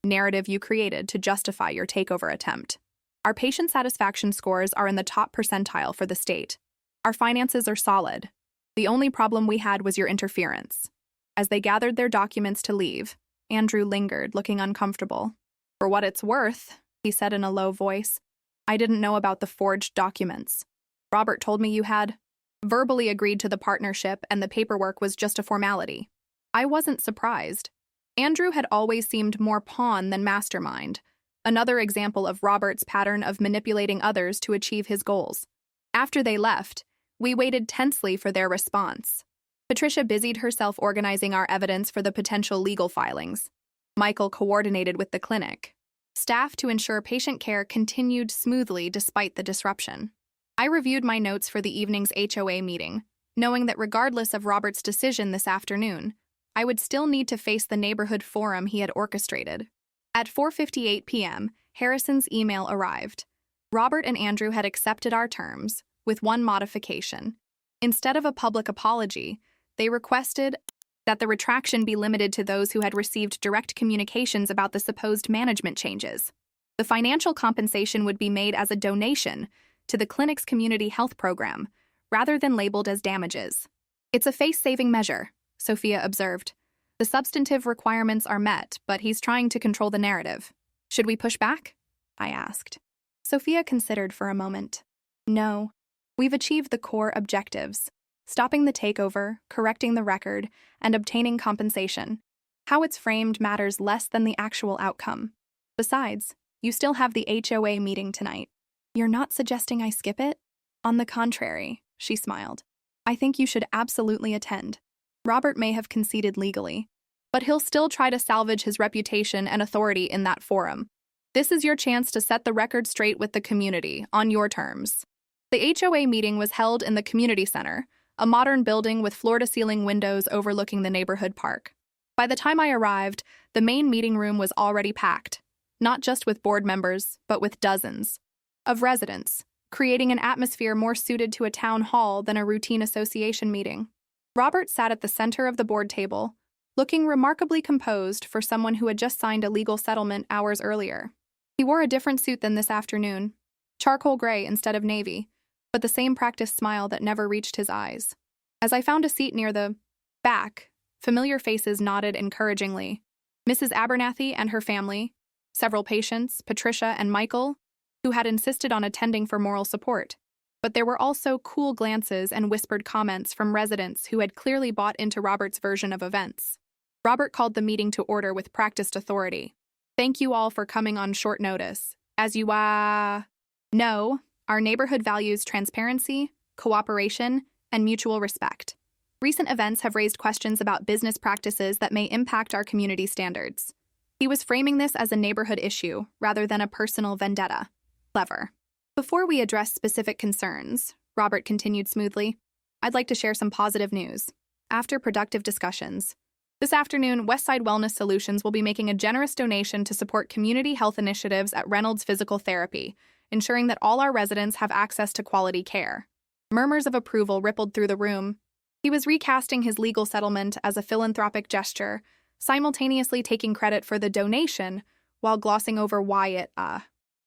narrative you created to justify your takeover attempt. Our patient satisfaction scores are in the top percentile for the state. Our finances are solid. The only problem we had was your interference. As they gathered their documents to leave, Andrew lingered, looking uncomfortable. For what it's worth, he said in a low voice, I didn't know about the forged documents. Robert told me you had verbally agreed to the partnership and the paperwork was just a formality. I wasn't surprised. Andrew had always seemed more pawn than mastermind, another example of Robert's pattern of manipulating others to achieve his goals. After they left, we waited tensely for their response. Patricia busied herself organizing our evidence for the potential legal filings. Michael coordinated with the clinic. Staff to ensure patient care continued smoothly despite the disruption. I reviewed my notes for the evening's HOA meeting, knowing that regardless of Robert's decision this afternoon, I would still need to face the neighborhood forum he had orchestrated. At 4:58 p.m., Harrison's email arrived. Robert and Andrew had accepted our terms, with one modification. Instead of a public apology, they requested that the retraction be limited to those who had received direct communications about the supposed management changes. The financial compensation would be made as a donation to the clinic's community health program, rather than labeled as damages. It's a face-saving measure, Sophia observed. The substantive requirements are met, but he's trying to control the narrative. Should we push back? I asked. Sophia considered for a moment. No. We've achieved the core objectives: stopping the takeover, correcting the record, and obtaining compensation. How it's framed matters less than the actual outcome. Besides, you still have the HOA meeting tonight. You're not suggesting I skip it? On the contrary, she smiled. I think you should absolutely attend. Robert may have conceded legally, but he'll still try to salvage his reputation and authority in that forum. This is your chance to set the record straight with the community, on your terms. The HOA meeting was held in the community center, a modern building with floor-to-ceiling windows overlooking the neighborhood park. By the time I arrived, the main meeting room was already packed, not just with board members, but with dozens of residents, creating an atmosphere more suited to a town hall than a routine association meeting. Robert sat at the center of the board table, looking remarkably composed for someone who had just signed a legal settlement hours earlier. He wore a different suit than this afternoon, charcoal gray instead of navy, but the same practiced smile that never reached his eyes. As I found a seat near the back, familiar faces nodded encouragingly. Mrs. Abernathy and her family, several patients, Patricia and Michael, who had insisted on attending for moral support. But there were also cool glances and whispered comments from residents who had clearly bought into Robert's version of events. Robert called the meeting to order with practiced authority. Thank you all for coming on short notice. As you, know, our neighborhood values transparency, cooperation, and mutual respect. Recent events have raised questions about business practices that may impact our community standards. He was framing this as a neighborhood issue rather than a personal vendetta. Clever. Before we address specific concerns, Robert continued smoothly, I'd like to share some positive news. After productive discussions, this afternoon, Westside Wellness Solutions will be making a generous donation to support community health initiatives at Reynolds Physical Therapy, ensuring that all our residents have access to quality care. Murmurs of approval rippled through the room. He was recasting his legal settlement as a philanthropic gesture, simultaneously taking credit for the donation while glossing over why it,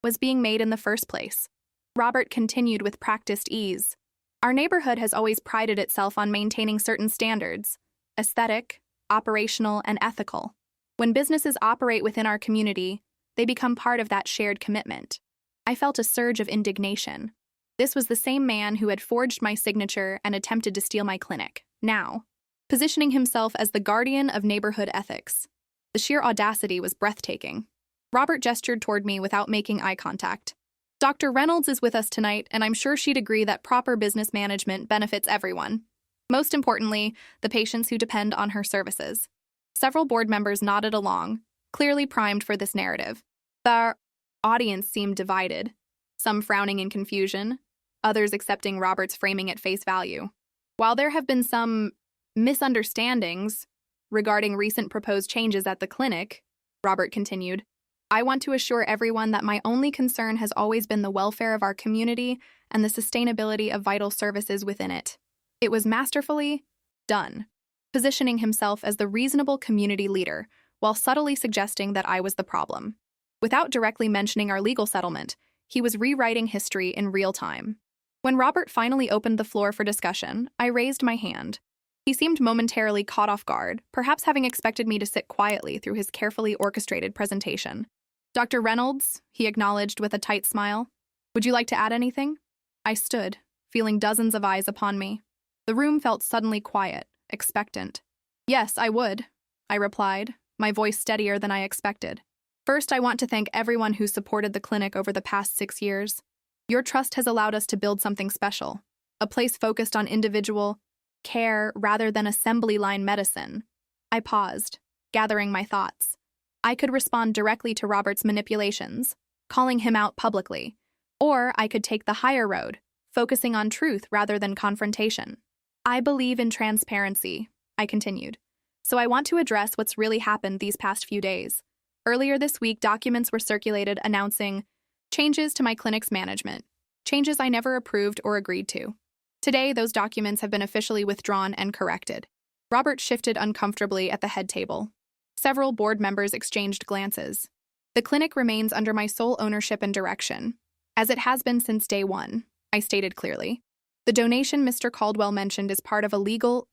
was being made in the first place. Robert continued with practiced ease. Our neighborhood has always prided itself on maintaining certain standards: aesthetic, operational, and ethical. When businesses operate within our community, they become part of that shared commitment. I felt a surge of indignation. This was the same man who had forged my signature and attempted to steal my clinic, now positioning himself as the guardian of neighborhood ethics. The sheer audacity was breathtaking. Robert gestured toward me without making eye contact. Dr. Reynolds is with us tonight, and I'm sure she'd agree that proper business management benefits everyone. Most importantly, the patients who depend on her services. Several board members nodded along, clearly primed for this narrative. The audience seemed divided, some frowning in confusion, others accepting Robert's framing at face value. While there have been some misunderstandings regarding recent proposed changes at the clinic, Robert continued, I want to assure everyone that my only concern has always been the welfare of our community and the sustainability of vital services within it. It was masterfully done, positioning himself as the reasonable community leader while subtly suggesting that I was the problem. Without directly mentioning our legal settlement, he was rewriting history in real time. When Robert finally opened the floor for discussion, I raised my hand. He seemed momentarily caught off guard, perhaps having expected me to sit quietly through his carefully orchestrated presentation. Dr. Reynolds, he acknowledged with a tight smile. Would you like to add anything? I stood, feeling dozens of eyes upon me. The room felt suddenly quiet, expectant. Yes, I would, I replied, my voice steadier than I expected. First, I want to thank everyone who supported the clinic over the past 6 years. Your trust has allowed us to build something special, a place focused on individual care rather than assembly line medicine. I paused, gathering my thoughts. I could respond directly to Robert's manipulations, calling him out publicly, or I could take the higher road, focusing on truth rather than confrontation. I believe in transparency, I continued, so I want to address what's really happened these past few days. Earlier this week, documents were circulated announcing changes to my clinic's management, changes I never approved or agreed to. Today, those documents have been officially withdrawn and corrected. Robert shifted uncomfortably at the head table. Several board members exchanged glances. The clinic remains under my sole ownership and direction, as it has been since day one, I stated clearly. The donation Mr. Caldwell mentioned is part of a legal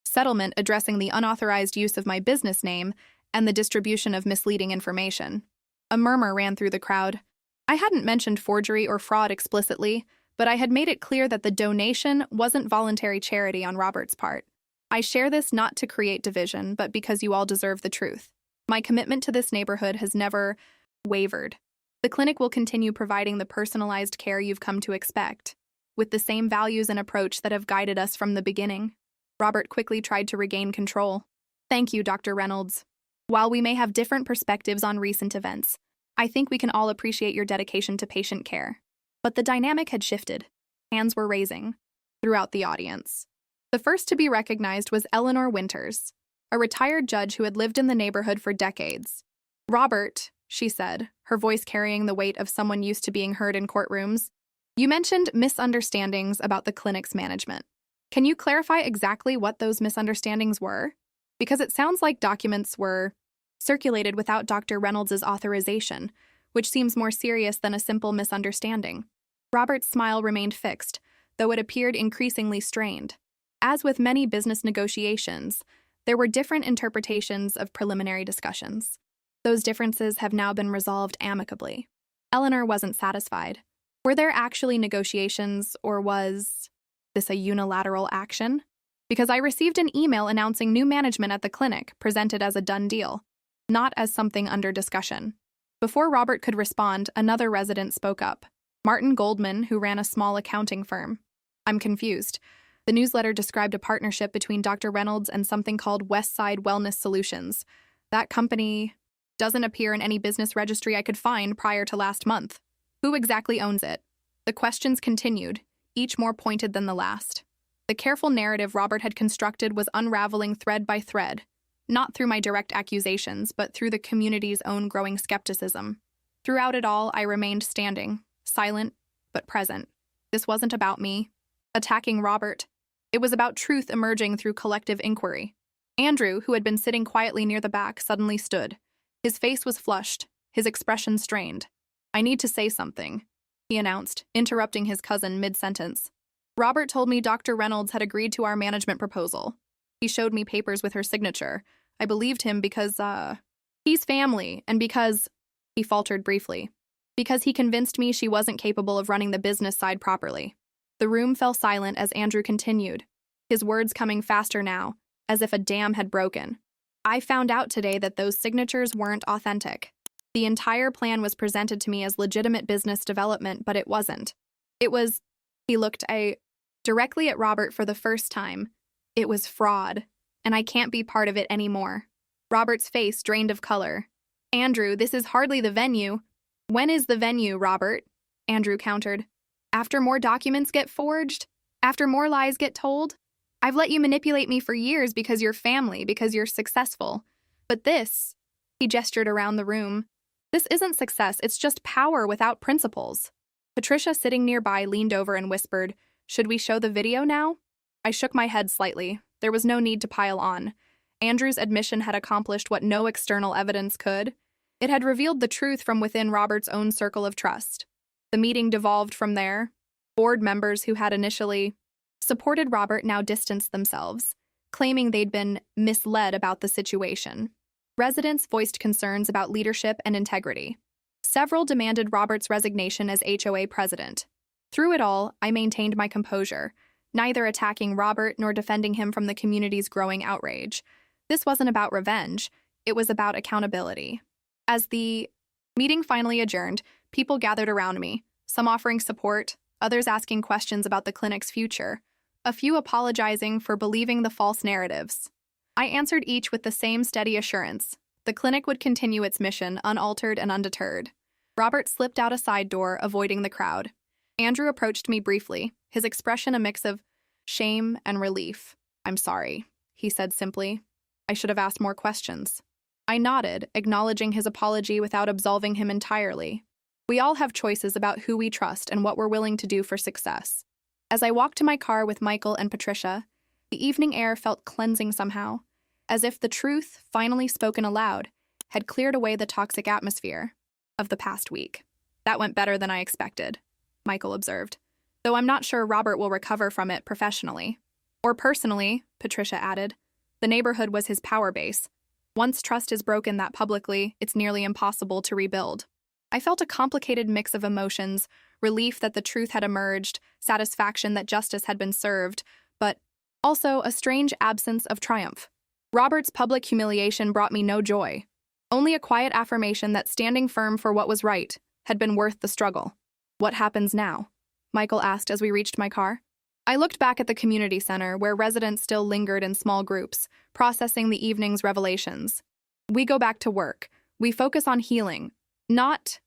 settlement addressing the unauthorized use of my business name and the distribution of misleading information. A murmur ran through the crowd. I hadn't mentioned forgery or fraud explicitly, but I had made it clear that the donation wasn't voluntary charity on Robert's part. I share this not to create division, but because you all deserve the truth. My commitment to this neighborhood has never wavered. The clinic will continue providing the personalized care you've come to expect, with the same values and approach that have guided us from the beginning. Robert quickly tried to regain control. Thank you, Dr. Reynolds. While we may have different perspectives on recent events, I think we can all appreciate your dedication to patient care. But the dynamic had shifted. Hands were raising throughout the audience. The first to be recognized was Eleanor Winters, a retired judge who had lived in the neighborhood for decades. Robert, she said, her voice carrying the weight of someone used to being heard in courtrooms, you mentioned misunderstandings about the clinic's management. Can you clarify exactly what those misunderstandings were? Because it sounds like documents were circulated without Dr. Reynolds' authorization, which seems more serious than a simple misunderstanding. Robert's smile remained fixed, though it appeared increasingly strained. As with many business negotiations, there were different interpretations of preliminary discussions. Those differences have now been resolved amicably. Eleanor wasn't satisfied. Were there actually negotiations, or was this a unilateral action? Because I received an email announcing new management at the clinic, presented as a done deal, not as something under discussion. Before Robert could respond, another resident spoke up. Martin Goldman, who ran a small accounting firm. I'm confused. The newsletter described a partnership between Dr. Reynolds and something called Westside Wellness Solutions. That company doesn't appear in any business registry I could find prior to last month. Who exactly owns it? The questions continued, each more pointed than the last. The careful narrative Robert had constructed was unraveling thread by thread, not through my direct accusations, but through the community's own growing skepticism. Throughout it all, I remained standing, silent, but present. This wasn't about me attacking Robert. It was about truth emerging through collective inquiry. Andrew, who had been sitting quietly near the back, suddenly stood. His face was flushed, his expression strained. I need to say something, he announced, interrupting his cousin mid-sentence. Robert told me Dr. Reynolds had agreed to our management proposal. He showed me papers with her signature. I believed him because, he's family, and because, he faltered briefly, because he convinced me she wasn't capable of running the business side properly. The room fell silent as Andrew continued, his words coming faster now, as if a dam had broken. I found out today that those signatures weren't authentic. The entire plan was presented to me as legitimate business development, but it wasn't. It was, he looked directly at Robert for the first time. It was fraud, and I can't be part of it anymore. Robert's face drained of color. Andrew, this is hardly the venue. When is the venue, Robert? Andrew countered. After more documents get forged? After more lies get told? I've let you manipulate me for years because you're family, because you're successful. But this, he gestured around the room, this isn't success, it's just power without principles. Patricia, sitting nearby, leaned over and whispered, should we show the video now? I shook my head slightly. There was no need to pile on. Andrew's admission had accomplished what no external evidence could. It had revealed the truth from within Robert's own circle of trust. The meeting devolved from there. Board members who had initially supported Robert now distanced themselves, claiming they'd been misled about the situation. Residents voiced concerns about leadership and integrity. Several demanded Robert's resignation as HOA president. Through it all, I maintained my composure, neither attacking Robert nor defending him from the community's growing outrage. This wasn't about revenge, it was about accountability. As the meeting finally adjourned, people gathered around me, some offering support, others asking questions about the clinic's future. a few apologizing for believing the false narratives. I answered each with the same steady assurance. The clinic would continue its mission, unaltered and undeterred. Robert slipped out a side door, avoiding the crowd. Andrew approached me briefly, his expression a mix of shame and relief. "I'm sorry," he said simply. "I should have asked more questions." I nodded, acknowledging his apology without absolving him entirely. We all have choices about who we trust and what we're willing to do for success. As I walked to my car with Michael and Patricia, the evening air felt cleansing somehow, as if the truth, finally spoken aloud, had cleared away the toxic atmosphere of the past week. "That went better than I expected," Michael observed, "though I'm not sure Robert will recover from it professionally." "Or personally," Patricia added. "The neighborhood was his power base. Once trust is broken that publicly, it's nearly impossible to rebuild." I felt a complicated mix of emotions, relief that the truth had emerged, satisfaction that justice had been served, but also a strange absence of triumph. Robert's public humiliation brought me no joy, only a quiet affirmation that standing firm for what was right had been worth the struggle. "What happens now?" Michael asked as we reached my car. I looked back at the community center, where residents still lingered in small groups, processing the evening's revelations. "We go back to work. We focus on healing. Not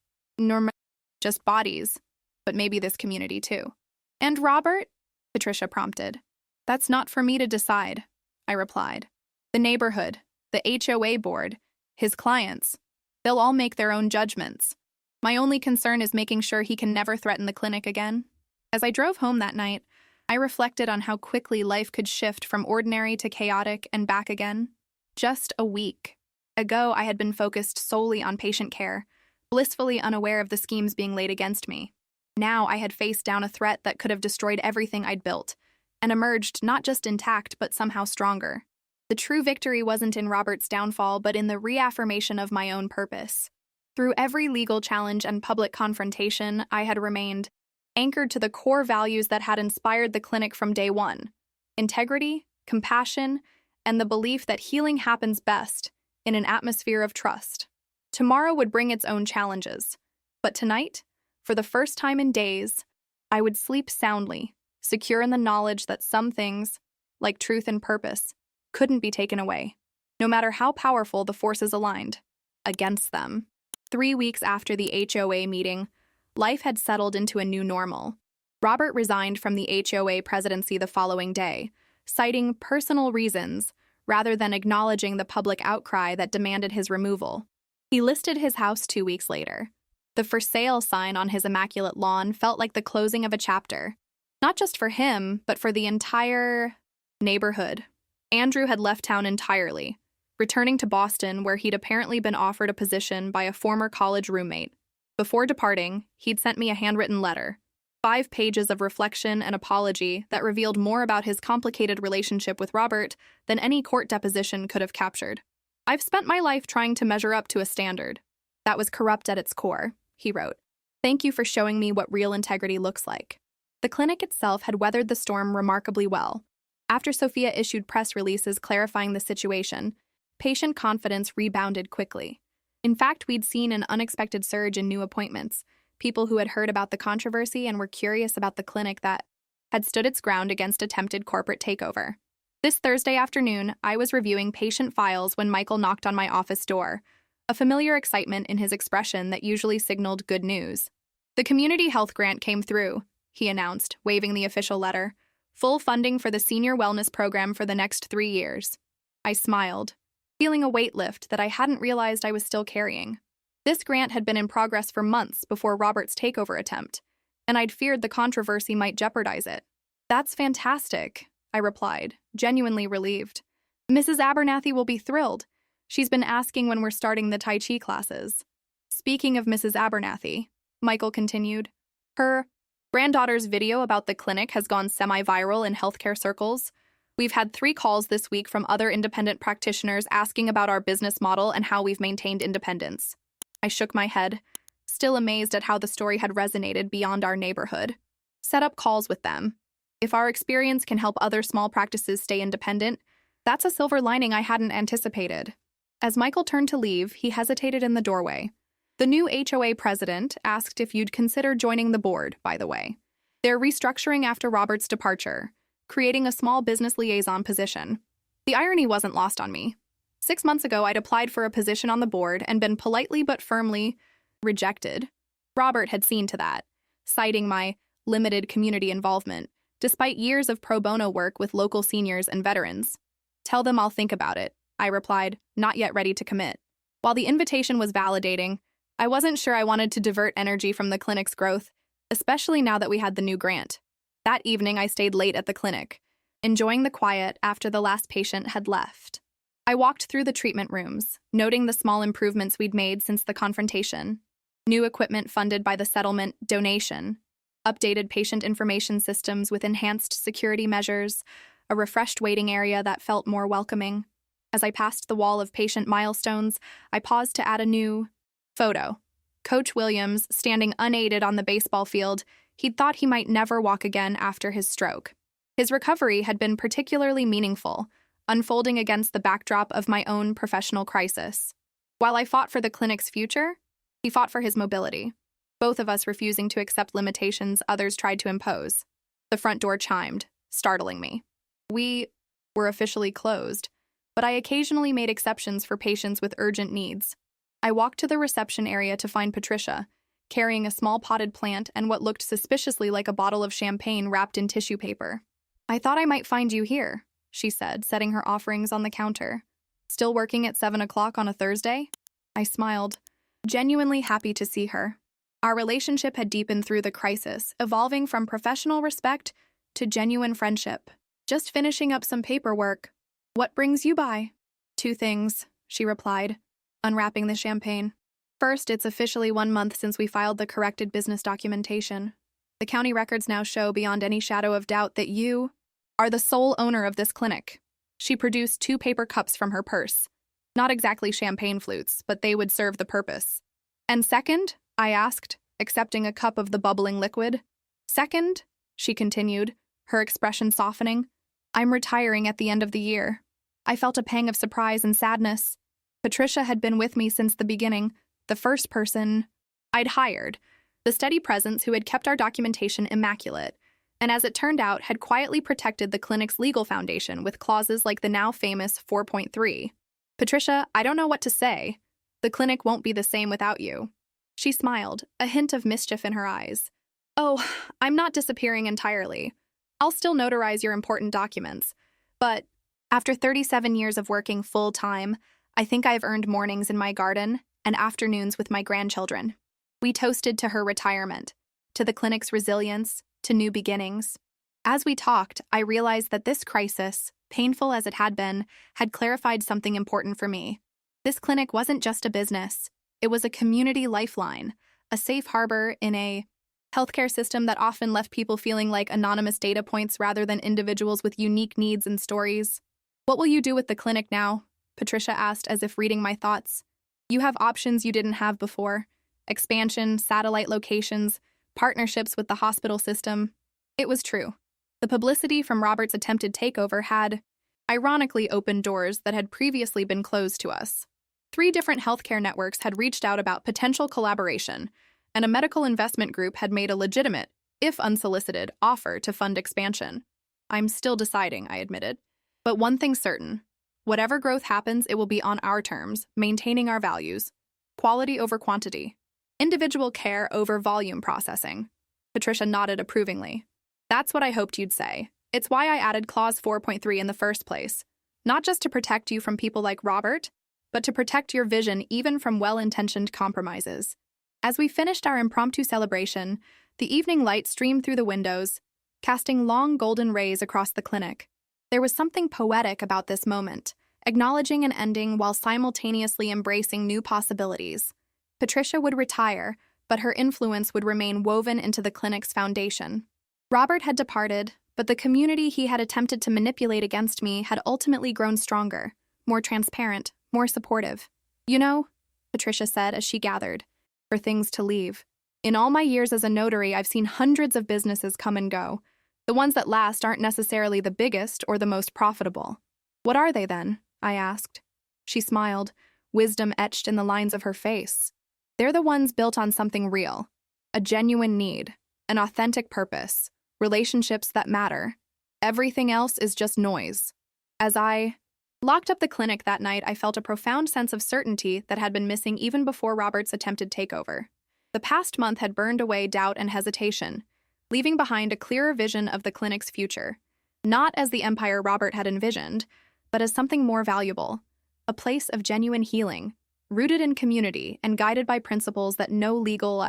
just bodies, but maybe this community too." "And Robert?" Patricia prompted. "That's not for me to decide," I replied. "The neighborhood, the HOA board, his clients, they'll all make their own judgments. My only concern is making sure he can never threaten the clinic again." As I drove home that night, I reflected on how quickly life could shift from ordinary to chaotic and back again. Just a week ago, I had been focused solely on patient care, blissfully unaware of the schemes being laid against me. Now I had faced down a threat that could have destroyed everything I'd built, and emerged not just intact but somehow stronger. The true victory wasn't in Robert's downfall, but in the reaffirmation of my own purpose. Through every legal challenge and public confrontation, I had remained anchored to the core values that had inspired the clinic from day one: integrity, compassion, and the belief that healing happens best in an atmosphere of trust. Tomorrow would bring its own challenges, but tonight, for the first time in days, I would sleep soundly, secure in the knowledge that some things, like truth and purpose, couldn't be taken away, no matter how powerful the forces aligned against them. 3 weeks after the HOA meeting, life had settled into a new normal. Robert resigned from the HOA presidency the following day, citing personal reasons rather than acknowledging the public outcry that demanded his removal. He listed his house 2 weeks later. The for sale sign on his immaculate lawn felt like the closing of a chapter, not just for him, but for the entire neighborhood. Andrew had left town entirely, returning to Boston, where he'd apparently been offered a position by a former college roommate. Before departing, he'd sent me a handwritten letter, 5 pages of reflection and apology that revealed more about his complicated relationship with Robert than any court deposition could have captured. "I've spent my life trying to measure up to a standard that was corrupt at its core," he wrote. "Thank you for showing me what real integrity looks like." The clinic itself had weathered the storm remarkably well. After Sophia issued press releases clarifying the situation, patient confidence rebounded quickly. In fact, we'd seen an unexpected surge in new appointments, people who had heard about the controversy and were curious about the clinic that had stood its ground against attempted corporate takeover. This Thursday afternoon, I was reviewing patient files when Michael knocked on my office door, a familiar excitement in his expression that usually signaled good news. "The community health grant came through," he announced, waving the official letter. "Full funding for the senior wellness program for the next 3 years. I smiled, feeling a weight lift that I hadn't realized I was still carrying. This grant had been in progress for months before Robert's takeover attempt, and I'd feared the controversy might jeopardize it. "That's fantastic," I replied, genuinely relieved. "Mrs. Abernathy will be thrilled. She's been asking when we're starting the Tai Chi classes." "Speaking of Mrs. Abernathy," Michael continued, "her granddaughter's video about the clinic has gone semi-viral in healthcare circles. We've had 3 calls this week from other independent practitioners asking about our business model and how we've maintained independence." I shook my head, still amazed at how the story had resonated beyond our neighborhood. "Set up calls with them. If our experience can help other small practices stay independent, that's a silver lining I hadn't anticipated." As Michael turned to leave, he hesitated in the doorway. "The new HOA president asked if you'd consider joining the board, by the way. They're restructuring after Robert's departure, creating a small business liaison position. The irony wasn't lost on me. 6 months ago, I'd applied for a position on the board and been politely but firmly rejected. Robert had seen to that, citing my limited community involvement, despite years of pro bono work with local seniors and veterans. "Tell them I'll think about it," I replied, not yet ready to commit. While the invitation was validating, I wasn't sure I wanted to divert energy from the clinic's growth, especially now that we had the new grant. That evening, I stayed late at the clinic, enjoying the quiet after the last patient had left. I walked through the treatment rooms, noting the small improvements we'd made since the confrontation. New equipment funded by the settlement donation, updated patient information systems with enhanced security measures, a refreshed waiting area that felt more welcoming. As I passed the wall of patient milestones, I paused to add a new photo. Coach Williams, standing unaided on the baseball field, he'd thought he might never walk again after his stroke. His recovery had been particularly meaningful, unfolding against the backdrop of my own professional crisis. While I fought for the clinic's future, he fought for his mobility, both of us refusing to accept limitations others tried to impose. The front door chimed, startling me. We were officially closed, but I occasionally made exceptions for patients with urgent needs. I walked to the reception area to find Patricia, carrying a small potted plant and what looked suspiciously like a bottle of champagne wrapped in tissue paper. "I thought I might find you here," she said, setting her offerings on the counter. "Still working at 7 o'clock on a Thursday?" I smiled, genuinely happy to see her. Our relationship had deepened through the crisis, evolving from professional respect to genuine friendship. "Just finishing up some paperwork. What brings you by?" "2 things," she replied, unwrapping the champagne. "First, it's officially 1 month since we filed the corrected business documentation. The county records now show beyond any shadow of doubt that you are the sole owner of this clinic." She produced 2 paper cups from her purse. Not exactly champagne flutes, but they would serve the purpose. "And second?" I asked, accepting a cup of the bubbling liquid. "Second," she continued, her expression softening, "I'm retiring at the end of the year." I felt a pang of surprise and sadness. Patricia had been with me since the beginning, the first person I'd hired, the steady presence who had kept our documentation immaculate, and as it turned out, had quietly protected the clinic's legal foundation with clauses like the now famous 4.3. "Patricia, I don't know what to say. The clinic won't be the same without you." She smiled, a hint of mischief in her eyes. "Oh, I'm not disappearing entirely. I'll still notarize your important documents. But after 37 years of working full-time, I think I've earned mornings in my garden and afternoons with my grandchildren." We toasted to her retirement, to the clinic's resilience, to new beginnings. As we talked, I realized that this crisis, painful as it had been, had clarified something important for me. This clinic wasn't just a business. It was a community lifeline, a safe harbor in a healthcare system that often left people feeling like anonymous data points rather than individuals with unique needs and stories. "What will you do with the clinic now?" Patricia asked, as if reading my thoughts. "You have options you didn't have before. Expansion, satellite locations, partnerships with the hospital system." It was true. The publicity from Robert's attempted takeover had, ironically, opened doors that had previously been closed to us. 3 different healthcare networks had reached out about potential collaboration, and a medical investment group had made a legitimate, if unsolicited, offer to fund expansion. "I'm still deciding," I admitted. "But one thing's certain. Whatever growth happens, it will be on our terms, maintaining our values. Quality over quantity. Individual care over volume processing." Patricia nodded approvingly. "That's what I hoped you'd say. It's why I added Clause 4.3 in the first place. Not just to protect you from people like Robert, but to protect your vision even from well-intentioned compromises." As we finished our impromptu celebration, the evening light streamed through the windows, casting long golden rays across the clinic. There was something poetic about this moment, acknowledging an ending while simultaneously embracing new possibilities. Patricia would retire, but her influence would remain woven into the clinic's foundation. Robert had departed, but the community he had attempted to manipulate against me had ultimately grown stronger, more transparent, more supportive. "You know," Patricia said as she gathered for things to leave, "in all my years as a notary, I've seen hundreds of businesses come and go. The ones that last aren't necessarily the biggest or the most profitable." "What are they then?" I asked. She smiled, wisdom etched in the lines of her face. "They're the ones built on something real, a genuine need, an authentic purpose, relationships that matter. Everything else is just noise. As I locked up the clinic that night, I felt a profound sense of certainty that had been missing even before Robert's attempted takeover. The past month had burned away doubt and hesitation, leaving behind a clearer vision of the clinic's future, not as the empire Robert had envisioned, but as something more valuable, a place of genuine healing, rooted in community and guided by principles that no legal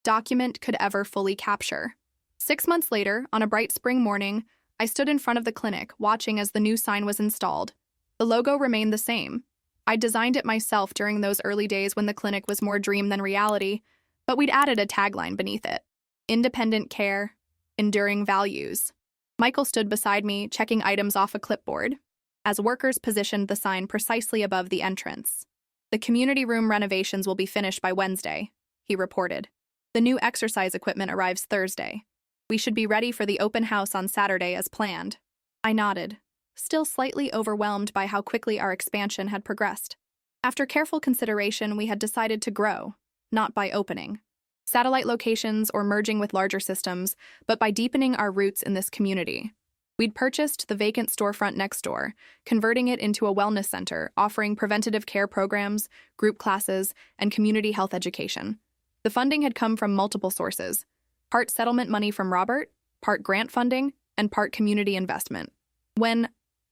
document could ever fully capture. 6 months later, on a bright spring morning, I stood in front of the clinic, watching as the new sign was installed. The logo remained the same. I designed it myself during those early days when the clinic was more dream than reality, but we'd added a tagline beneath it: independent care, enduring values. Michael stood beside me, checking items off a clipboard, as workers positioned the sign precisely above the entrance. The community room renovations will be finished by Wednesday, he reported. The new exercise equipment arrives Thursday. We should be ready for the open house on Saturday as planned. I nodded, still slightly overwhelmed by how quickly our expansion had progressed. After careful consideration, we had decided to grow, not by opening satellite locations or merging with larger systems, but by deepening our roots in this community. We'd purchased the vacant storefront next door, converting it into a wellness center, offering preventative care programs, group classes, and community health education. The funding had come from multiple sources: part settlement money from Robert, part grant funding, and part community investment. When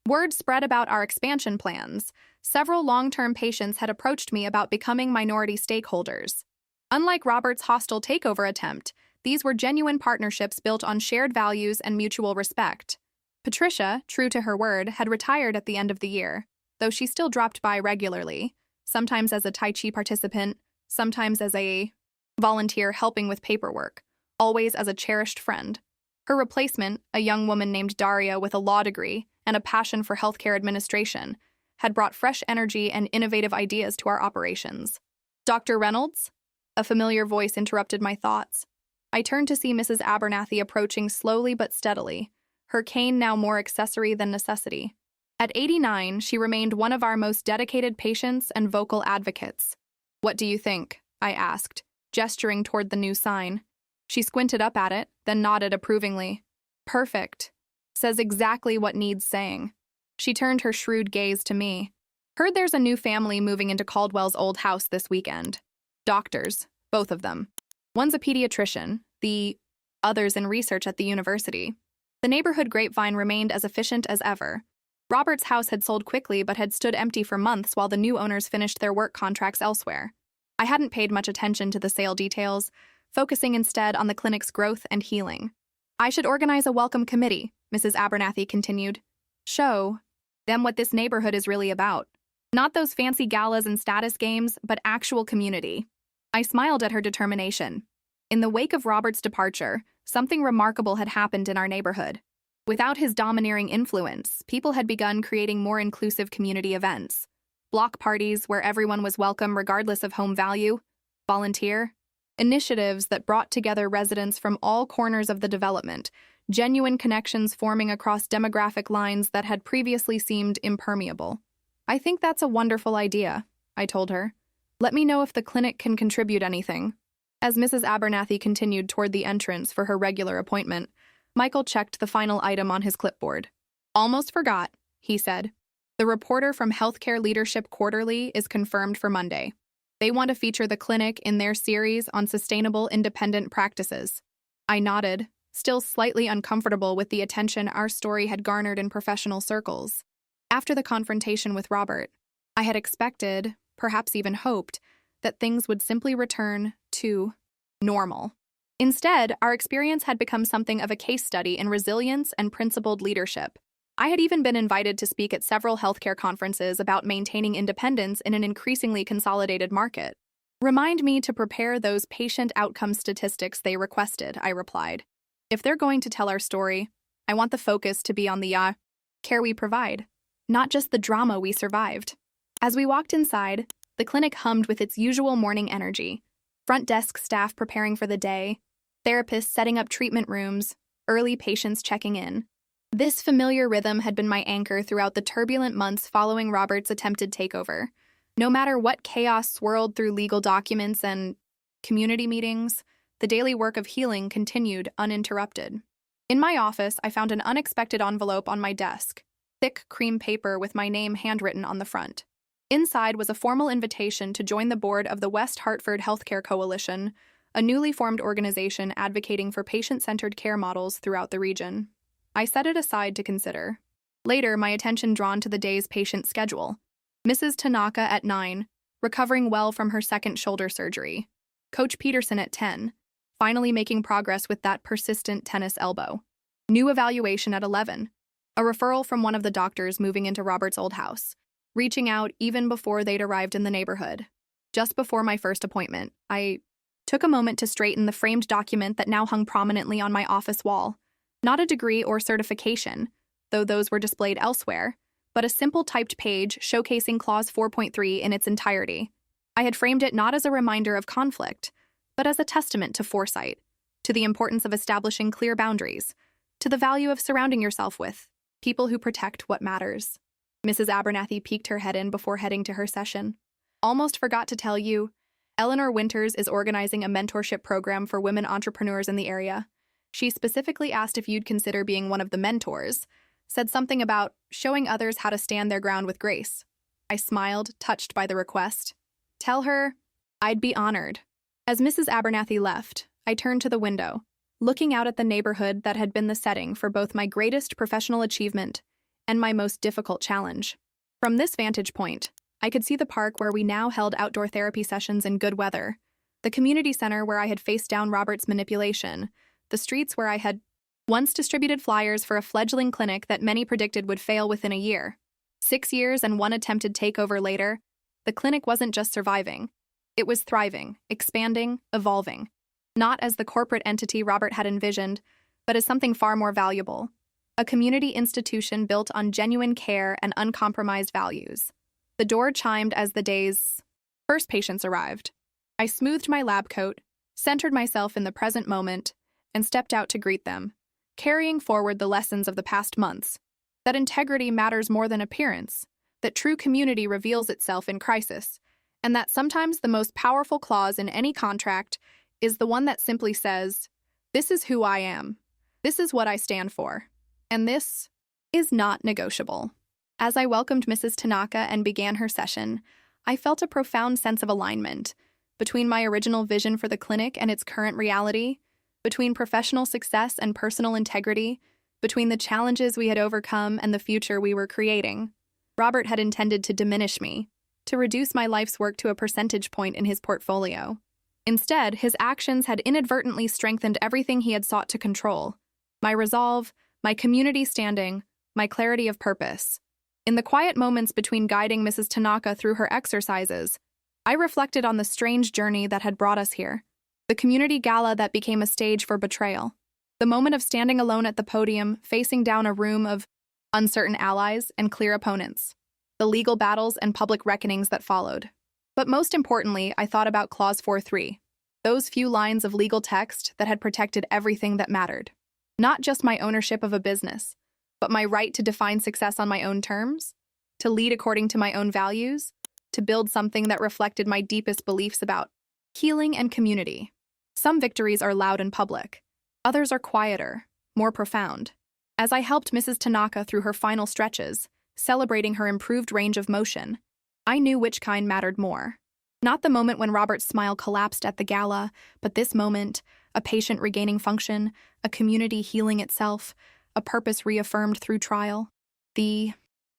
word spread about our expansion plans, several long-term patients had approached me about becoming minority stakeholders. Unlike Robert's hostile takeover attempt, these were genuine partnerships built on shared values and mutual respect. Patricia, true to her word, had retired at the end of the year, though she still dropped by regularly, sometimes as a Tai Chi participant, sometimes as a volunteer helping with paperwork, always as a cherished friend. Her replacement, a young woman named Daria with a law degree and a passion for healthcare administration, had brought fresh energy and innovative ideas to our operations. Dr. Reynolds? A familiar voice interrupted my thoughts. I turned to see Mrs. Abernathy approaching slowly but steadily, her cane now more accessory than necessity. At 89, she remained one of our most dedicated patients and vocal advocates. "What do you think?" I asked, gesturing toward the new sign. She squinted up at it, then nodded approvingly. "Perfect. Says exactly what needs saying." She turned her shrewd gaze to me. "Heard there's a new family moving into Caldwell's old house this weekend. Doctors, both of them. One's a pediatrician, the other's in research at the university." The neighborhood grapevine remained as efficient as ever. Robert's house had sold quickly but had stood empty for months while the new owners finished their work contracts elsewhere. I hadn't paid much attention to the sale details, focusing instead on the clinic's growth and healing. "I should organize a welcome committee," Mrs. Abernathy continued. "Show them what this neighborhood is really about. Not those fancy galas and status games, but actual community." I smiled at her determination. In the wake of Robert's departure, something remarkable had happened in our neighborhood. Without his domineering influence, people had begun creating more inclusive community events. Block parties where everyone was welcome regardless of home value, volunteer, initiatives that brought together residents from all corners of the development, genuine connections forming across demographic lines that had previously seemed impermeable. "I think that's a wonderful idea," I told her. "Let me know if the clinic can contribute anything." As Mrs. Abernathy continued toward the entrance for her regular appointment, Michael checked the final item on his clipboard. "Almost forgot," he said. "The reporter from Healthcare Leadership Quarterly is confirmed for Monday. They want to feature the clinic in their series on sustainable independent practices." I nodded, still slightly uncomfortable with the attention our story had garnered in professional circles. After the confrontation with Robert, I had expected, perhaps even hoped, that things would simply return to normal. Instead, our experience had become something of a case study in resilience and principled leadership. I had even been invited to speak at several healthcare conferences about maintaining independence in an increasingly consolidated market. "Remind me to prepare those patient outcome statistics they requested," I replied. "If they're going to tell our story, I want the focus to be on the care we provide, not just the drama we survived." As we walked inside, the clinic hummed with its usual morning energy. Front desk staff preparing for the day, therapists setting up treatment rooms, early patients checking in. This familiar rhythm had been my anchor throughout the turbulent months following Robert's attempted takeover. No matter what chaos swirled through legal documents and community meetings, the daily work of healing continued uninterrupted. In my office, I found an unexpected envelope on my desk, thick cream paper with my name handwritten on the front. Inside was a formal invitation to join the board of the West Hartford Healthcare Coalition, a newly formed organization advocating for patient-centered care models throughout the region. I set it aside to consider. Later, my attention drawn to the day's patient schedule. Mrs. Tanaka at 9, recovering well from her second shoulder surgery. Coach Peterson at 10, finally making progress with that persistent tennis elbow. New evaluation at 11. A referral from one of the doctors moving into Robert's old house, reaching out even before they'd arrived in the neighborhood. Just before my first appointment, I took a moment to straighten the framed document that now hung prominently on my office wall. Not a degree or certification, though those were displayed elsewhere, but a simple typed page showcasing Clause 4.3 in its entirety. I had framed it not as a reminder of conflict, but as a testament to foresight, to the importance of establishing clear boundaries, to the value of surrounding yourself with people who protect what matters. Mrs. Abernathy peeked her head in before heading to her session. Almost forgot to tell you, Eleanor Winters is organizing a mentorship program for women entrepreneurs in the area. She specifically asked if you'd consider being one of the mentors, said something about showing others how to stand their ground with grace. I smiled, touched by the request. Tell her I'd be honored. As Mrs. Abernathy left, I turned to the window, looking out at the neighborhood that had been the setting for both my greatest professional achievement and my most difficult challenge. From this vantage point, I could see the park where we now held outdoor therapy sessions in good weather, the community center where I had faced down Robert's manipulation, the streets where I had once distributed flyers for a fledgling clinic that many predicted would fail within a year. 6 years and one attempted takeover later, the clinic wasn't just surviving. It was thriving, expanding, evolving. Not as the corporate entity Robert had envisioned, but as something far more valuable. A community institution built on genuine care and uncompromised values. The door chimed as the day's first patients arrived. I smoothed my lab coat, centered myself in the present moment, and stepped out to greet them, carrying forward the lessons of the past months. That integrity matters more than appearance, that true community reveals itself in crisis, and that sometimes the most powerful clause in any contract is the one that simply says, "This is who I am. This is what I stand for. And this is not negotiable." As I welcomed Mrs. Tanaka and began her session, I felt a profound sense of alignment between my original vision for the clinic and its current reality, between professional success and personal integrity, between the challenges we had overcome and the future we were creating. Robert had intended to diminish me, to reduce my life's work to a percentage point in his portfolio. Instead, his actions had inadvertently strengthened everything he had sought to control: my resolve, my community standing, my clarity of purpose. In the quiet moments between guiding Mrs. Tanaka through her exercises, I reflected on the strange journey that had brought us here, the community gala that became a stage for betrayal, the moment of standing alone at the podium, facing down a room of uncertain allies and clear opponents, the legal battles and public reckonings that followed. But most importantly, I thought about Clause 4.3, those few lines of legal text that had protected everything that mattered. Not just my ownership of a business, but my right to define success on my own terms, to lead according to my own values, to build something that reflected my deepest beliefs about healing and community. Some victories are loud and public. Others are quieter, more profound. As I helped Mrs. Tanaka through her final stretches, celebrating her improved range of motion, I knew which kind mattered more. Not the moment when Robert's smile collapsed at the gala, but this moment, a patient regaining function, a community healing itself, a purpose reaffirmed through trial. The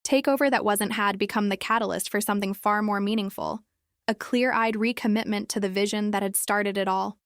takeover that wasn't had become the catalyst for something far more meaningful, a clear-eyed recommitment to the vision that had started it all.